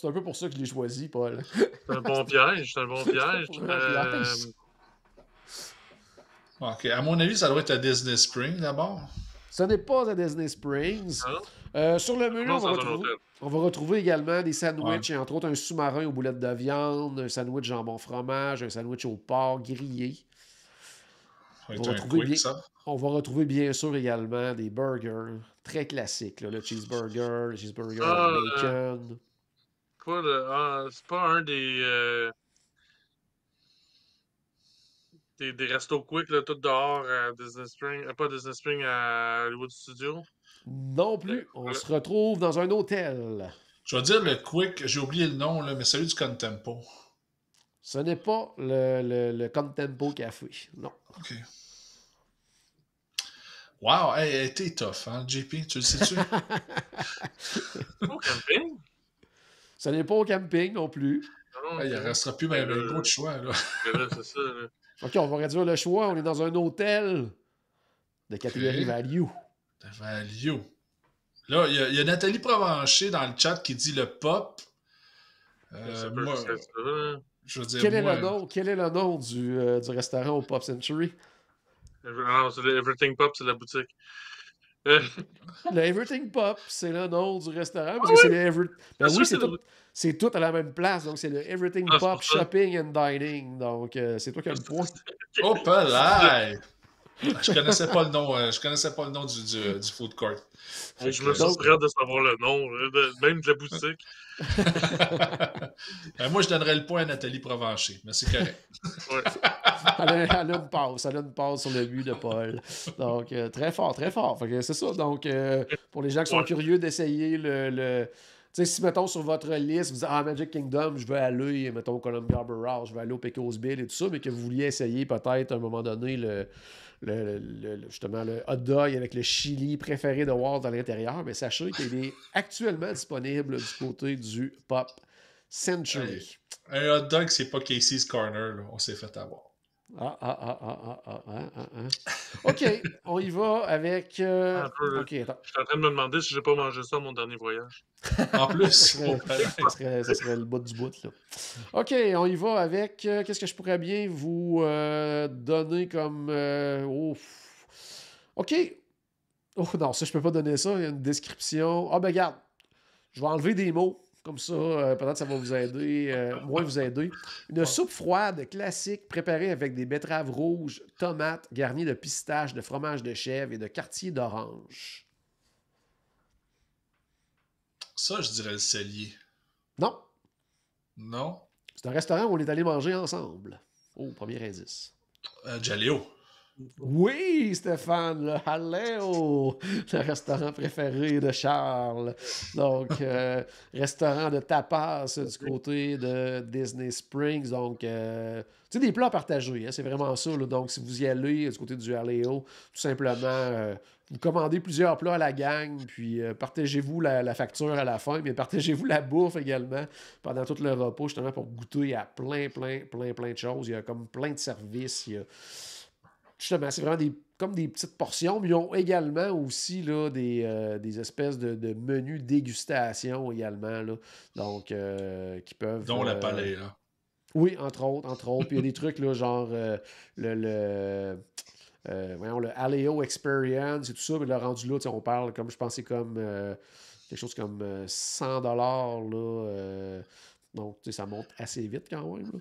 C'est un peu pour ça que je l'ai choisi, Paul. C'est un bon piège. C'est un bon piège. OK. À mon avis, ça doit être à Disney Springs d'abord. Ce n'est pas à Disney Springs. Sur le menu, on va retrouver également des sandwichs, et entre autres un sous-marin aux boulettes de viande, un sandwich jambon-fromage, un sandwich au porc grillé. On va retrouver bien sûr également des burgers très classiques. Là, le cheeseburger bacon. C'est pas un des restos quick, là, tout dehors à Disney Springs. Pas Disney Springs, à Hollywood Studios. Non plus. On se retrouve dans un hôtel. Je vais dire le quick, j'ai oublié le nom, là, mais celui du Contempo. Ce n'est pas le Contempo Café. Non. OK. Wow, hey, t'es tough, hein, JP, tu le sais-tu? Au camping? Ce n'est pas au camping non plus. Non, il ne restera plus un gros de choix. Là. Là, c'est ça. Là. OK, on va réduire le choix. On est dans un hôtel de catégorie value. De value. Là, il y a Nathalie Provencher dans le chat qui dit le pop. Je veux dire, quel est le nom du restaurant au Pop Century? Non, c'est le Everything Pop, c'est la boutique. Le Everything Pop, c'est le nom du restaurant. Parce que c'est le c'est tout à la même place. Donc, c'est le Everything Pop Shopping and Dining. Donc, c'est toi qui as le point. Oh, pas là! Je connaissais pas le nom. Je connaissais pas le nom du food court. Je me soustrairais de savoir le nom, même de la boutique. Moi, je donnerais le point à Nathalie Provencher, mais c'est correct. Ouais. Elle a une passe sur le but de Paul. Donc, très fort, très fort. Fait que c'est ça. Donc, pour les gens qui sont curieux d'essayer le tu sais, si, mettons, sur votre liste, vous dites « Ah, Magic Kingdom, je veux aller, mettons, au Columbia Arbor House, je veux aller au Pecos Bill et tout ça », mais que vous vouliez essayer peut-être, à un moment donné, justement, le hot dog avec le chili préféré de Walt à l'intérieur, mais sachez qu'il est actuellement disponible du côté du Pop Century. Un hot dog, c'est pas Casey's Corner, là. On s'est fait avoir. OK, on y va avec... OK, attends. Je suis en train de me demander si j'ai pas mangé ça à mon dernier voyage. En plus, ça serait le bout du bout, là. OK, on y va avec... qu'est-ce que je pourrais bien vous donner comme... OK. Oh non, ça, je peux pas donner ça. Il y a une description. Ah, ben regarde, je vais enlever des mots. Comme ça, peut-être ça va vous aider, moins vous aider. Une soupe froide classique préparée avec des betteraves rouges, tomates, garnies de pistaches, de fromage de chèvre et de quartier d'orange. Ça, je dirais le cellier. Non. Non? C'est un restaurant où on est allé manger ensemble. Oh, premier indice. Jaleo. Oui, Stéphane, le Haleo, le restaurant préféré de Charles. Donc, restaurant de tapas du côté de Disney Springs. Donc, tu sais, des plats partagés, hein, c'est vraiment ça. Là. Donc, si vous y allez du côté du Haleo, tout simplement, vous commandez plusieurs plats à la gang, puis partagez-vous la facture à la fin, mais partagez-vous la bouffe également pendant tout le repas, justement, pour goûter à plein de choses. Il y a comme plein de services, il y a... Justement, c'est vraiment comme des petites portions, mais ils ont également aussi là, des espèces de menus dégustation également. Là, donc, qui peuvent... Dont la palais, là. Oui, entre autres. Puis il y a des trucs là, genre le Haleo Experience et tout ça, mais le rendu là, on parle comme, je pense, c'est comme quelque chose comme $100 là, Donc, ça monte assez vite quand même.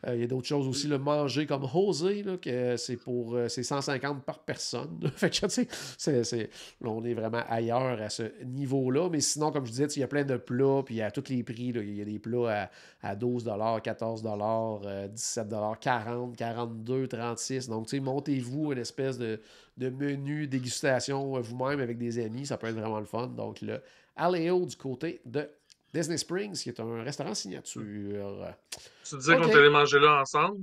Il y a d'autres choses aussi, le manger comme José, là, que c'est 150 par personne. Fait que, tu sais, là, on est vraiment ailleurs à ce niveau-là. Mais sinon, comme je disais, il y a plein de plats, puis à tous les prix, là, il y a des plats à 12 14 17 40 42 36. Donc, montez-vous une espèce de menu dégustation vous-même avec des amis. Ça peut être vraiment le fun. Donc, le Aléo du côté de Disney Springs, qui est un restaurant signature. Tu disais qu'on OK. allait manger là ensemble.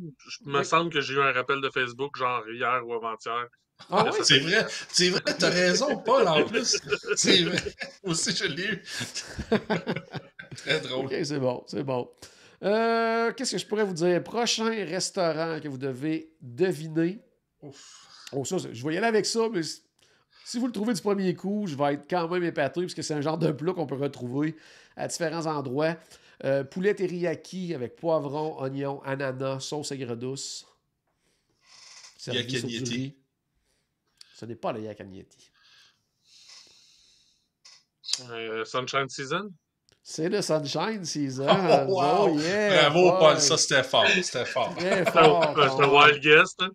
Me Oui. semble que j'ai eu un rappel de Facebook, genre hier ou avant-hier. Ah oui? C'est vrai, t'as raison, Paul, en plus. C'est vrai. Aussi, je l'ai eu. Très drôle. OK, c'est bon, c'est bon. Qu'est-ce que je pourrais vous dire? Prochain restaurant que vous devez deviner. Ouf. Oh, ça, je vais y aller avec ça, mais si vous le trouvez du premier coup, je vais être quand même épaté, parce que c'est un genre de plat qu'on peut retrouver à différents endroits. Poulet teriyaki avec poivron, oignon, ananas, sauce aigre douce. Servi sur du Yakagnetti. riz. Ce n'est pas le yakagnetti. Sunshine Season? C'est le Sunshine Season. Oh, wow. Oh yeah! Bravo, Paul, boy. ça c'était fort. C'était fort. Très fort. C'est un quand même. wild guest. Hein?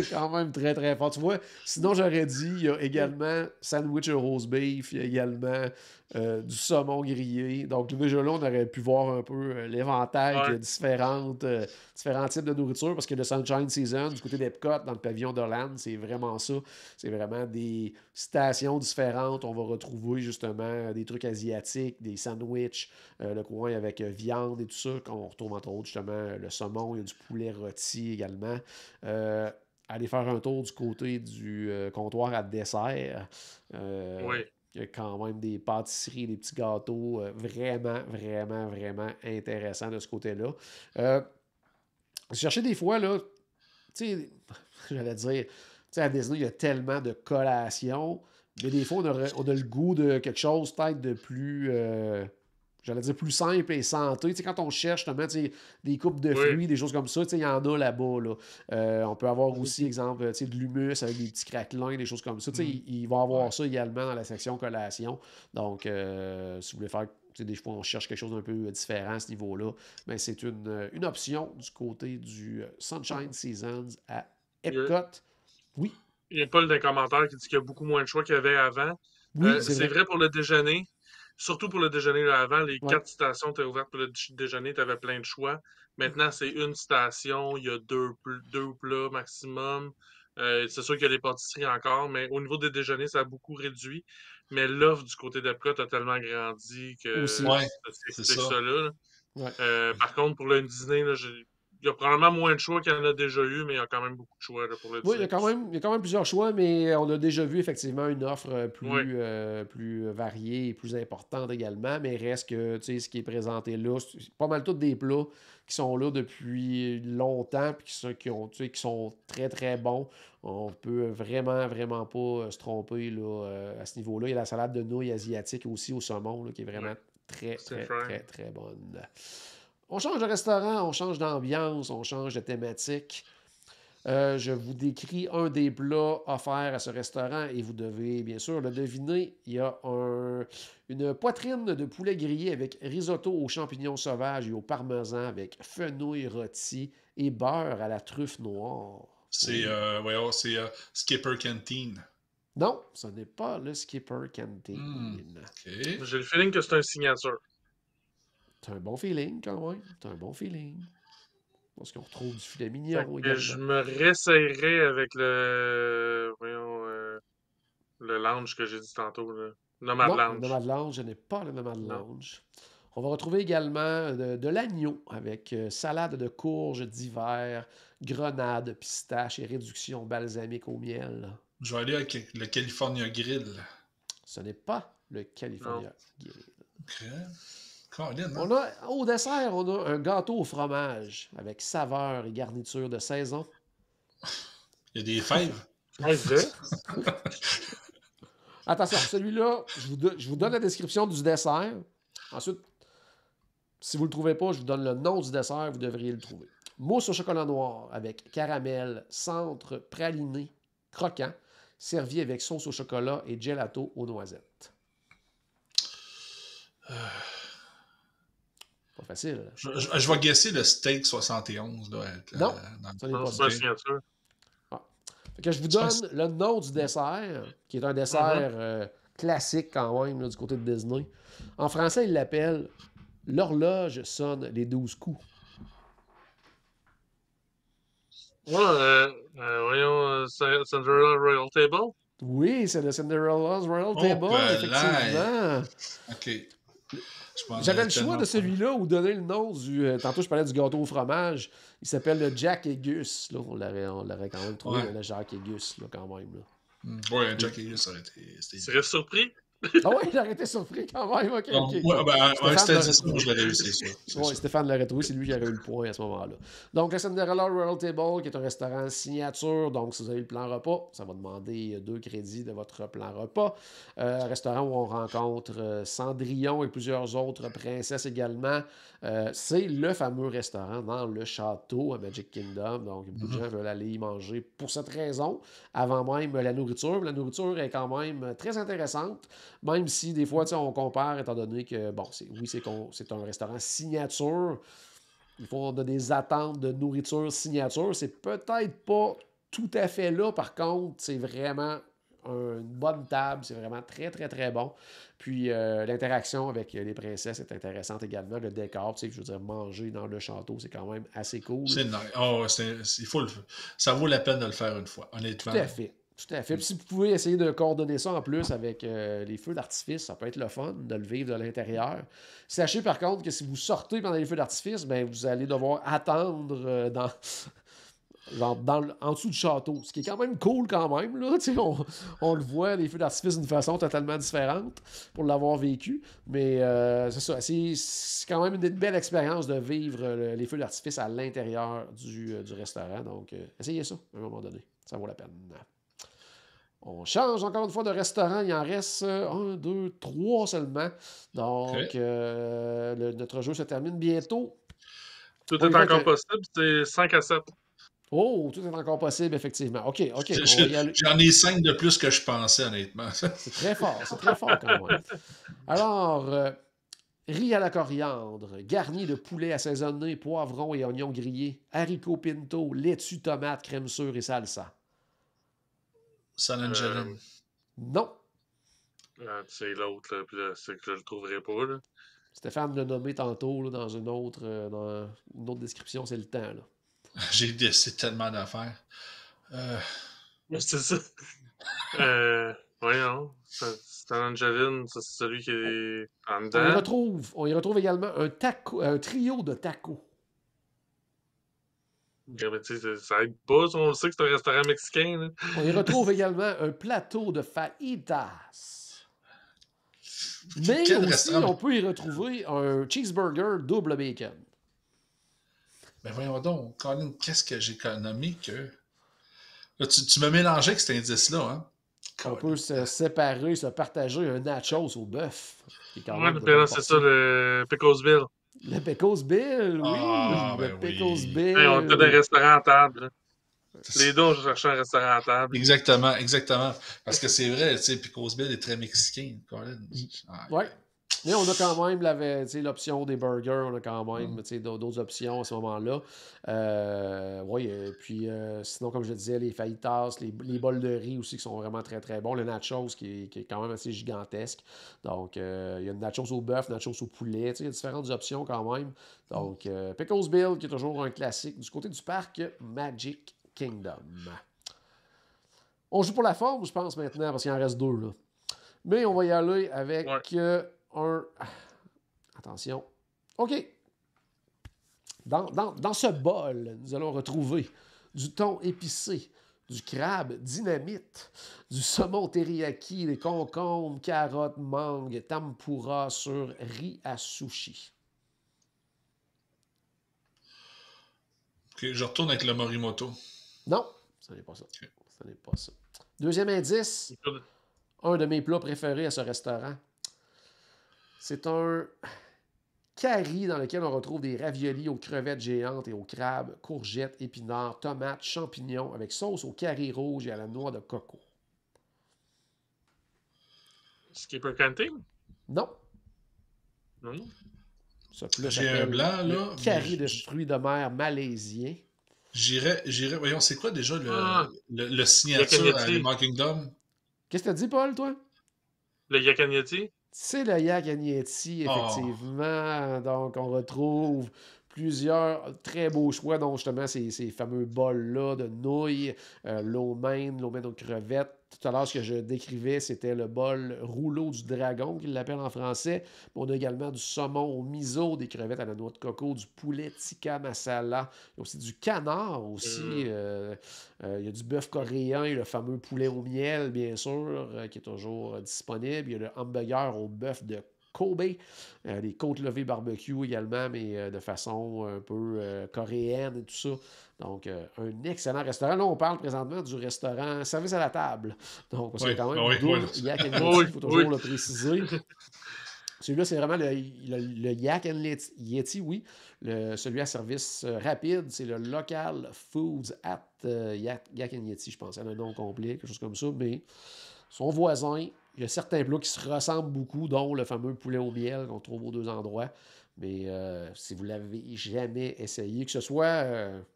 Quand même très très fort. Tu vois, sinon j'aurais dit, il y a également sandwich au roast beef, il y a également du saumon grillé. Donc déjà là, on aurait pu voir un peu l'éventail Ouais. qu'il y a différents types de nourriture, parce que le Sunshine Season, du côté d'Epcot, dans le pavillon d'Orlando, c'est vraiment ça. C'est vraiment des stations différentes. On va retrouver justement des trucs asiatiques, des sandwichs, le coin avec viande et tout ça, qu'on retrouve entre autres justement le saumon, il y a du poulet rôti également. Aller faire un tour du côté du comptoir à dessert. Oui. Il y a quand même des pâtisseries, des petits gâteaux vraiment, vraiment, vraiment intéressants de ce côté-là. Chercher des fois, là, tu sais, j'allais dire, tu sais, à Disney, il y a tellement de collations, mais des fois, on a le goût de quelque chose peut-être de plus... j'allais dire plus simple et santé. Tu sais, quand on cherche justement des coupes de Oui. fruits, des choses comme ça, tu sais, il y en a là-bas. Là. On peut avoir aussi, exemple, tu sais, de l'humus avec des petits craquelins, des choses comme ça. Tu sais, il va y avoir ça également dans la section collation. Donc, si vous voulez faire, tu sais, des fois, on cherche quelque chose d'un peu différent à ce niveau-là, mais c'est une option du côté du Sunshine Seasons à Epcot. Oui, Il y a Paul dans les commentaires qui dit qu'il y a beaucoup moins de choix qu'il y avait avant. oui, C'est vrai pour le déjeuner. Surtout pour le déjeuner là, avant, les Ouais. 4 stations étaient ouvertes pour le déjeuner, tu avais plein de choix. Maintenant, c'est une station, il y a deux plats maximum. C'est sûr qu'il y a des pâtisseries encore, mais au niveau des déjeuners, ça a beaucoup réduit. Mais l'offre du côté d'Epcot a tellement grandi que Aussi. Ouais, ça c'est s'explique ça. ça là. Ouais. Par contre, pour le Disney, là, il y a probablement moins de choix qu'il y en a déjà eu, mais il y a quand même beaucoup de choix là, pour le Oui, Disney. il y a quand même plusieurs choix, mais on a déjà vu effectivement une offre Oui. plus variée et plus importante également. Mais reste que tu sais, ce qui est présenté là, c'est pas mal tous des plats qui sont là depuis longtemps et qui sont très très bons. On peut vraiment, vraiment pas se tromper là, à ce niveau-là. Il y a la salade de nouilles asiatique aussi au saumon là, qui est vraiment Ouais. très, C'est très, fry. très, très bonne. On change de restaurant, on change d'ambiance, on change de thématique. Je vous décris un des plats offerts à ce restaurant et vous devez bien sûr le deviner. Il y a une poitrine de poulet grillé avec risotto aux champignons sauvages et au parmesan avec fenouil rôti et beurre à la truffe noire. C'est c'est Skipper Canteen. Non, ce n'est pas le Skipper Canteen. OK. J'ai le feeling que c'est un signature. C'est un bon feeling quand même. C'est un bon feeling. Parce qu'on retrouve du filet Fait mignon que je également. me réessayerai avec le lounge que j'ai dit tantôt, là. Nomad Non, le Lounge. Nomad Lounge, je n'ai pas le Nomad Non. Lounge. On va retrouver également de l'agneau avec salade de courges d'hiver, grenade, pistache et réduction balsamique au miel. Je vais aller avec le California Grill. Ce n'est pas le California Grill. OK. Colin, hein? On a, au dessert, on a un gâteau au fromage avec saveur et garniture de saison. Il y a des fèves. Attention, celui-là, je vous donne la description du dessert. Ensuite, si vous ne le trouvez pas, je vous donne le nom du dessert, vous devriez le trouver. Mousse au chocolat noir avec caramel, centre praliné, croquant, servi avec sauce au chocolat et gelato aux noisettes. Pas facile. Je vais guesser le steak 71. Là, Non, dans ça n'est Non, pas c'est ça. pas une signature. Fait que je vous donne le nom du dessert, qui est un dessert classique quand même là, du côté de Disney. En français, il l'appelle l'horloge sonne les 12 coups. Voyons, Cinderella Royal Table. Oui, c'est le Cinderella's Royal Oh, Table, ben effectivement. OK. Je m'en J'avais allais le choix tellement de pas. celui-là ou donner le nom du. Tantôt, je parlais du gâteau au fromage. Il s'appelle le Jack et Gus. Là, on l'aurait quand même trouvé, Ouais. le Jack et Gus, là, quand même. Là. Ouais, un Jack Hughes, ça aurait été. Tu serais surpris? Ah ouais, il aurait été surpris quand même. Ok, Donc, ok. ouais, Bon. ben, Stéphane c'était l'aurait 10, moi, trouvé. je l'aurais eu, c'est sûr. Oui, Stéphane l'aurait trouvé, c'est lui qui aurait eu le point à ce moment-là. Donc, le Cinderella Royal Table, qui est un restaurant signature. Donc, si vous avez le plan repas, ça va demander 2 crédits de votre plan repas. Un restaurant où on rencontre Cendrillon et plusieurs autres princesses également. C'est le fameux restaurant dans le château à Magic Kingdom. Donc, beaucoup de gens veulent aller y manger pour cette raison, avant même la nourriture. La nourriture est quand même très intéressante, même si des fois, on compare, étant donné que, bon, c'est un restaurant signature. Des fois, on a des attentes de nourriture signature. C'est peut-être pas tout à fait là. Par contre, c'est vraiment une bonne table. C'est vraiment très, très, très bon. Puis, l'interaction avec les princesses est intéressante également. Le décor, je veux dire, manger dans le château, c'est quand même assez cool. C'est nice. Oh, ça vaut la peine de le faire une fois, honnêtement. Tout à fait. Tout à fait. Puis si vous pouvez essayer de coordonner ça en plus avec les feux d'artifice, ça peut être le fun de le vivre de l'intérieur. Sachez par contre que si vous sortez pendant les feux d'artifice, ben, vous allez devoir attendre en dessous du château. Ce qui est quand même cool quand même. Là. On le voit, les feux d'artifice d'une façon totalement différente pour l'avoir vécu. Mais c'est ça. C'est quand même une belle expérience de vivre les feux d'artifice à l'intérieur du restaurant. Donc, essayez ça à un moment donné. Ça vaut la peine. On change encore une fois de restaurant. Il en reste 1, 2, 3 seulement. Donc, Ok. notre jeu se termine bientôt. Tout On y est va encore avec possible, c'est 5 à 7. Oh, tout est encore possible, effectivement. OK, on va y aller. J'en ai 5 de plus que je pensais, honnêtement. C'est très fort quand même. Alors, riz à la coriandre, garni de poulet assaisonné, poivrons et oignons grillés, haricots pinto, laitue, tomate, crème sûre et salsa. San Angelin. Non. C'est l'autre, là, puis là, c'est que je le trouverai pas. Là. Stéphane l'a nommé tantôt là, dans une autre description, c'est le temps. Là. J'ai laissé tellement d'affaires. C'est ça. Voyons. C'est un Angeline, c'est celui qui est en dedans. On y retrouve également un trio de tacos. Ok, mais tu sais, ça aide pas, on le sait que c'est un restaurant mexicain. Là. On y retrouve également un plateau de fajitas. Mais Quel aussi, restaurant? on peut y retrouver un cheeseburger double bacon. Ben voyons donc, Colin, qu'est-ce que j'ai nommé que. Là, tu m'as mélangé avec cet indice-là, hein? On peut se séparer, se partager un nachos au bœuf. Qui est quand Ouais, même de puis bonne là, c'est ça, portion. le Picosville. Le Pecos Bill, oui. Ah, le ben Pecos oui. Bill. Hey, on était dans un restaurant à table. Là. Les deux, on cherchait un restaurant à table. Exactement, exactement. Parce que c'est vrai, tu sais, Picos Bill est très mexicain, Colin. Ah, Ouais. Mais on a quand même l'option des burgers, on a quand même d'autres options à ce moment-là. Puis sinon, comme je disais, les fajitas, les bols de riz aussi qui sont vraiment très très bons. Le nachos qui est quand même assez gigantesque. Donc, il y a une nachos au bœuf, nachos au poulet. Il y a différentes options quand même. Donc, Pickles Bill qui est toujours un classique du côté du parc Magic Kingdom. On joue pour la forme, je pense, maintenant, parce qu'il en reste 2. Là. Mais on va y aller avec Attention. OK. Dans ce bol, nous allons retrouver du thon épicé, du crabe dynamite, du saumon teriyaki, des concombres, carottes, mangue, tempura sur riz à sushi. OK, je retourne avec le Morimoto. Non, ce n'est pas ça. Okay. Ce n'est pas ça. Deuxième indice, un de mes plats préférés à ce restaurant. C'est un curry dans lequel on retrouve des raviolis aux crevettes géantes et aux crabes, courgettes, épinards, tomates, champignons avec sauce au curry rouge et à la noix de coco. Skipper Canteen? Non. Non. Ce plat J'ai un s'appelle blanc, le là, mais curry de fruits de mer malaisien. voyons, c'est quoi déjà Ah, le signature à Yakanyeti. Animal Kingdom? Qu'est-ce que t'as dit, Paul, toi? Le Yakanyeti. C'est le yak agnetti, Oh, effectivement. Donc, on retrouve plusieurs très beaux choix, dont justement ces fameux bols-là de nouilles, l'eau main aux crevettes. Tout à l'heure, ce que je décrivais, c'était le bol rouleau du dragon, qu'ils l'appellent en français. On a également du saumon au miso, des crevettes à la noix de coco, du poulet tikka masala. Il y a aussi du canard aussi. Il y a du bœuf coréen, le fameux poulet au miel, bien sûr, qui est toujours disponible. Il y a le hamburger au bœuf de Kobe, les côtes levées barbecue également, mais de façon un peu coréenne et tout ça. Donc, un excellent restaurant. Là, on parle présentement du restaurant service à la table. Donc, parce qu'il y a quand même oui, double yak and Oui, yeti, il faut toujours oui. le préciser. Celui-là, c'est vraiment le Yak and Yeti, oui. Celui à service rapide, c'est le Local Foods at Yak and Yeti, je pense. Elle a un nom complet, quelque chose comme ça. Mais son voisin, il y a certains plats qui se ressemblent beaucoup, dont le fameux poulet au miel qu'on trouve aux deux endroits. Mais si vous ne l'avez jamais essayé, que ce soit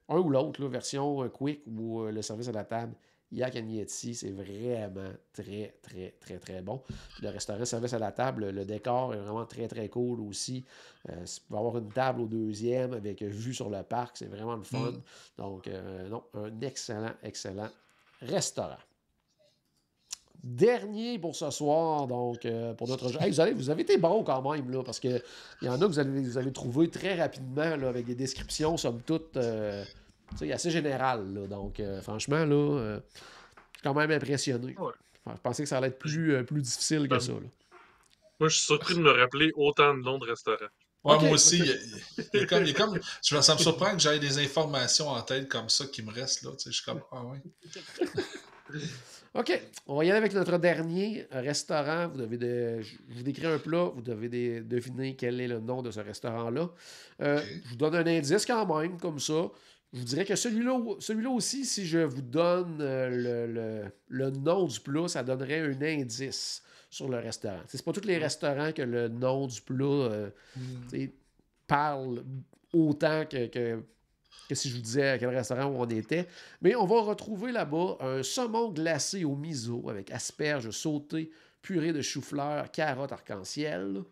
un ou l'autre, là, version quick ou le service à la table, Yak and Yeti, c'est vraiment très, très, très, très bon. Puis le restaurant service à la table, le décor est vraiment très, très cool aussi. Si vous pouvez avoir une table au deuxième avec vue sur le parc, c'est vraiment le fun. Donc, non, un excellent, excellent restaurant. Dernier pour ce soir, donc, pour notre jeu. Hey, vous avez été bon quand même, là, parce qu'il y en a que vous allez trouver très rapidement, là, avec des descriptions, somme toute, assez générales. Là. Donc, franchement, là, je suis quand même impressionné. Ouais. Je pensais que ça allait être plus difficile que ça. Là. Moi, je suis surpris de me rappeler autant de noms de restaurants. Ouais, OK, moi aussi, OK. il y a comme ça me surprend que j'aie des informations en tête comme ça qui me restent là. Tu sais, je suis comme, ah ouais. OK, on va y aller avec notre dernier restaurant. Je vous décris un plat, vous devez deviner quel est le nom de ce restaurant-là. Je vous donne un indice quand même, comme ça. Je vous dirais que celui-là aussi, si je vous donne le nom du plat, ça donnerait un indice sur le restaurant. C'est pas tous les restaurants que le nom du plat parle autant que si je vous disais à quel restaurant on était. Mais on va retrouver là-bas un saumon glacé au miso avec asperges sautées, purée de chou-fleur, carottes arc-en-ciel.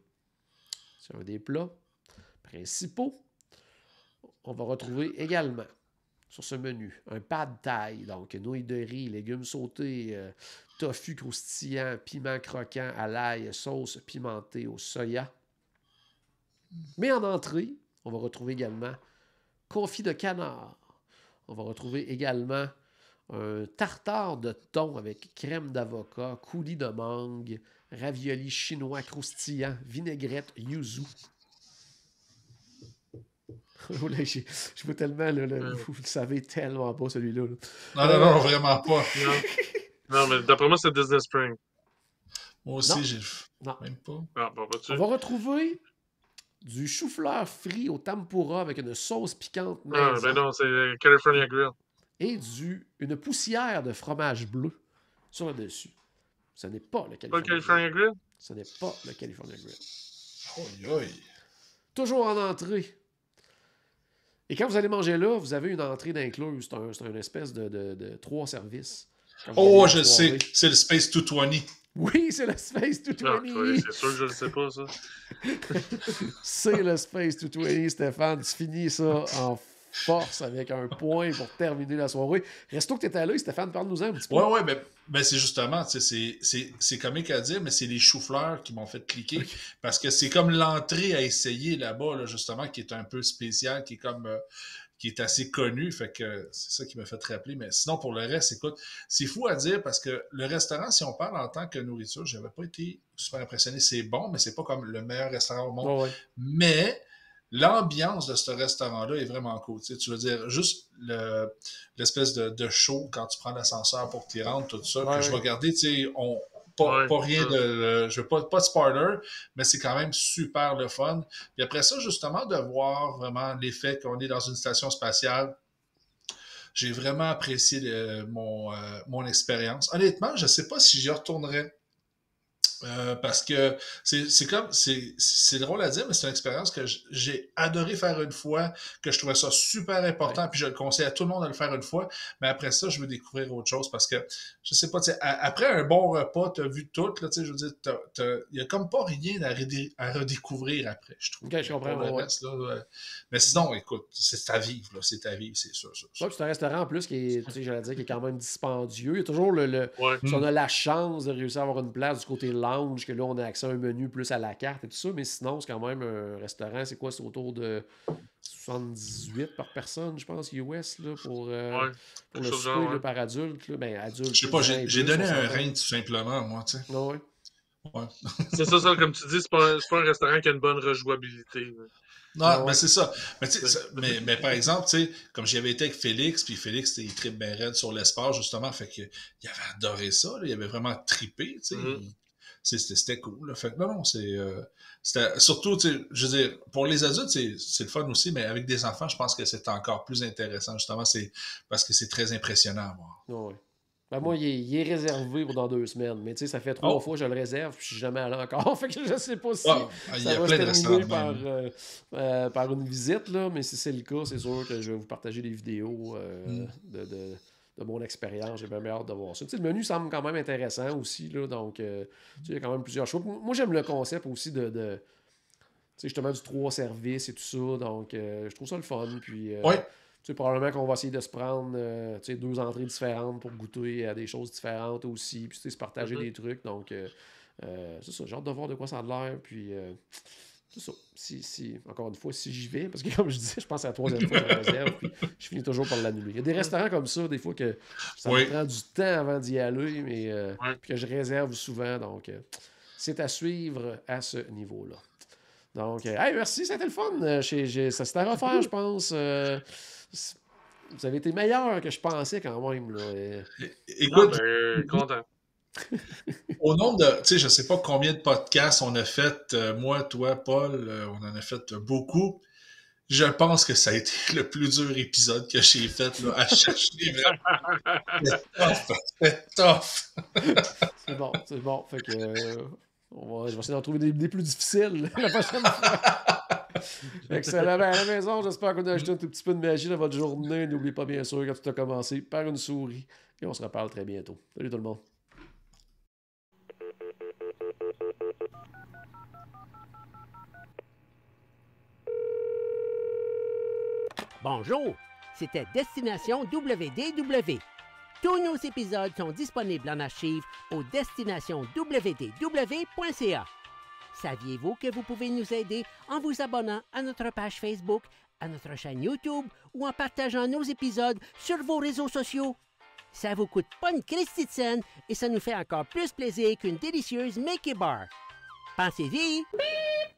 C'est un des plats principaux. On va retrouver également sur ce menu un pad thai, donc nouilles de riz, légumes sautés, tofu croustillant, piment croquant à l'ail, sauce pimentée au soya. Mais en entrée, on va retrouver également confit de canard. On va retrouver également un tartare de thon avec crème d'avocat, coulis de mangue, ravioli chinois croustillant, vinaigrette yuzu. Là, je vois tellement, vous le savez tellement pas celui-là. Non, vraiment pas. Non, mais d'après moi, c'est Disney Spring. Moi aussi, Non. j'ai Non. même pas. Ah, bon, vas-tu? On va retrouver du chou-fleur frit au tempura avec une sauce piquante Ah, maison ben non, c'est California Grill. et une poussière de fromage bleu sur le dessus. Ce n'est pas le Pas le California California Grill. Grill? Ce n'est pas le California Grill. Oi, oi. Toujours en entrée. Et quand vous allez manger là, vous avez une entrée d'incluse. C'est une espèce de 3 services. Quand vous allez Oh, en je soirée. sais, c'est le Space 220. Oui, c'est le Space Ah, 220. c'est sûr que je le sais pas, ça. C'est le Space 220, Stéphane. Tu finis ça en force avec un point pour terminer la soirée. Resto que tu étais là, Stéphane, parle-nous-en un petit peu. Ouais, ben c'est justement, tu sais, c'est comique à dire, mais c'est les choux-fleurs qui m'ont fait cliquer. Parce que c'est comme l'entrée à essayer là-bas, là, justement, qui est un peu spécial, qui est comme qui est assez connu. Fait que c'est ça qui m'a fait rappeler. Mais sinon, pour le reste, écoute, c'est fou à dire parce que le restaurant, si on parle en tant que nourriture, j'avais pas été super impressionné. C'est bon, mais c'est pas comme le meilleur restaurant au monde. Oh, ouais. Mais l'ambiance de ce restaurant-là est vraiment cool. Tu veux dire, juste l'espèce de show quand tu prends l'ascenseur pour que tu rentres, tout ça. Ouais, Puis je vais ouais. regarder, tu sais, pas rien de. Je veux pas de spoiler, mais c'est quand même super le fun. Puis après ça, justement, de voir vraiment l'effet qu'on est dans une station spatiale. J'ai vraiment apprécié mon expérience. Honnêtement, je ne sais pas si j'y retournerais Parce que c'est drôle à dire, mais c'est une expérience que j'ai adoré faire une fois, que je trouvais ça super important, puis je le conseille à tout le monde de le faire une fois, mais après ça, je veux découvrir autre chose parce que, je sais pas, après un bon repas, t'as vu tout, là, je veux dire, il y a comme pas rien à redécouvrir après, je trouve. Ok, je comprends. Le reste, là, mais sinon, écoute, c'est à vivre, là, c'est à vivre, c'est sûr. Ouais, c'est un restaurant en plus qui est, tu sais, j'allais dire, qui est quand même dispendieux. Il y a toujours si on a la chance de réussir à avoir une place du côté lounge, que là, on a accès à un menu plus à la carte et tout ça, mais sinon, c'est quand même un restaurant, c'est quoi? C'est autour de 78 par personne, je pense, US, là, pour le souper là, par adulte. Là. Ben, adulte. Je sais pas, j'ai donné un rein tout simplement, moi, tu sais. Ah ouais. Ouais. C'est ça, comme tu dis, c'est pas un restaurant qui a une bonne rejouabilité. Non, mais c'est ça. Mais par exemple, tu sais, comme j'y avais été avec Félix, puis Félix, il trippe bien raide sur l'espace, justement, fait qu'il avait adoré ça, là, il avait vraiment trippé, tu sais. C'était cool. Là. Fait que non, c'était surtout, tu sais, je veux dire, pour les adultes, c'est le fun aussi, mais avec des enfants, je pense que c'est encore plus intéressant, justement, c'est parce que c'est très impressionnant à voir. Ouais. Ben moi, il est réservé pour dans 2 semaines. Mais tu sais, ça fait 3 fois que je le réserve, puis je suis jamais allé encore. Fait que je sais pas si ça va se terminer par une visite, là. Mais si c'est le cas, c'est sûr que je vais vous partager des vidéos de mon expérience. J'ai bien hâte de voir ça. Tu sais, le menu semble quand même intéressant aussi, là. Donc, tu sais, il y a quand même plusieurs choix. Moi, j'aime le concept aussi tu sais, justement, du 3 services et tout ça. Donc, je trouve ça le fun. Puis, tu sais, probablement qu'on va essayer de se prendre 2 entrées différentes pour goûter à des choses différentes aussi. Puis, tu sais, se partager des trucs. Donc, c'est ça. J'ai hâte de voir de quoi ça a l'air. Puis, c'est ça. Encore une fois, si j'y vais, parce que comme je disais, je pense que c'est la 3e fois que je réserve. Puis, je finis toujours par l'annuler. Il y a des restaurants comme ça, des fois, que ça me prend du temps avant d'y aller. Mais puis que je réserve souvent. Donc, c'est à suivre à ce niveau-là. Donc, hey, merci, c'était le fun. Ça s'était à refaire, je pense. Vous avez été meilleur que je pensais quand même. Là. Écoute, content. Au nombre de, tu sais, je sais pas combien de podcasts on a fait, moi, toi, Paul, on en a fait beaucoup. Je pense que ça a été le plus dur épisode que j'ai fait là, à chercher vraiment. C'était tough. C'est bon. Fait que je vais essayer d'en trouver des plus difficiles la prochaine fois. Excellent. À la maison, j'espère qu'on a ajouté un tout petit peu de magie dans votre journée. N'oubliez pas, bien sûr, quand tout a commencé, par une souris. Et on se reparle très bientôt. Salut tout le monde. Bonjour, c'était Destination WDW. Tous nos épisodes sont disponibles en archive au destinationwdw.ca. Saviez-vous que vous pouvez nous aider en vous abonnant à notre page Facebook, à notre chaîne YouTube ou en partageant nos épisodes sur vos réseaux sociaux? Ça vous coûte pas une Christie de scène et ça nous fait encore plus plaisir qu'une délicieuse Mickey Bar. Pensez-y!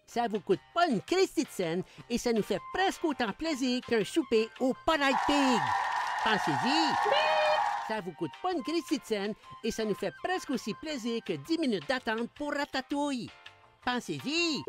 Ça vous coûte pas une Christie de scène et ça nous fait presque autant plaisir qu'un souper au Polite Pig. Pensez-y! Ça vous coûte pas une Christie de scène et ça nous fait presque aussi plaisir que 10 minutes d'attente pour Ratatouille. Pensez-y!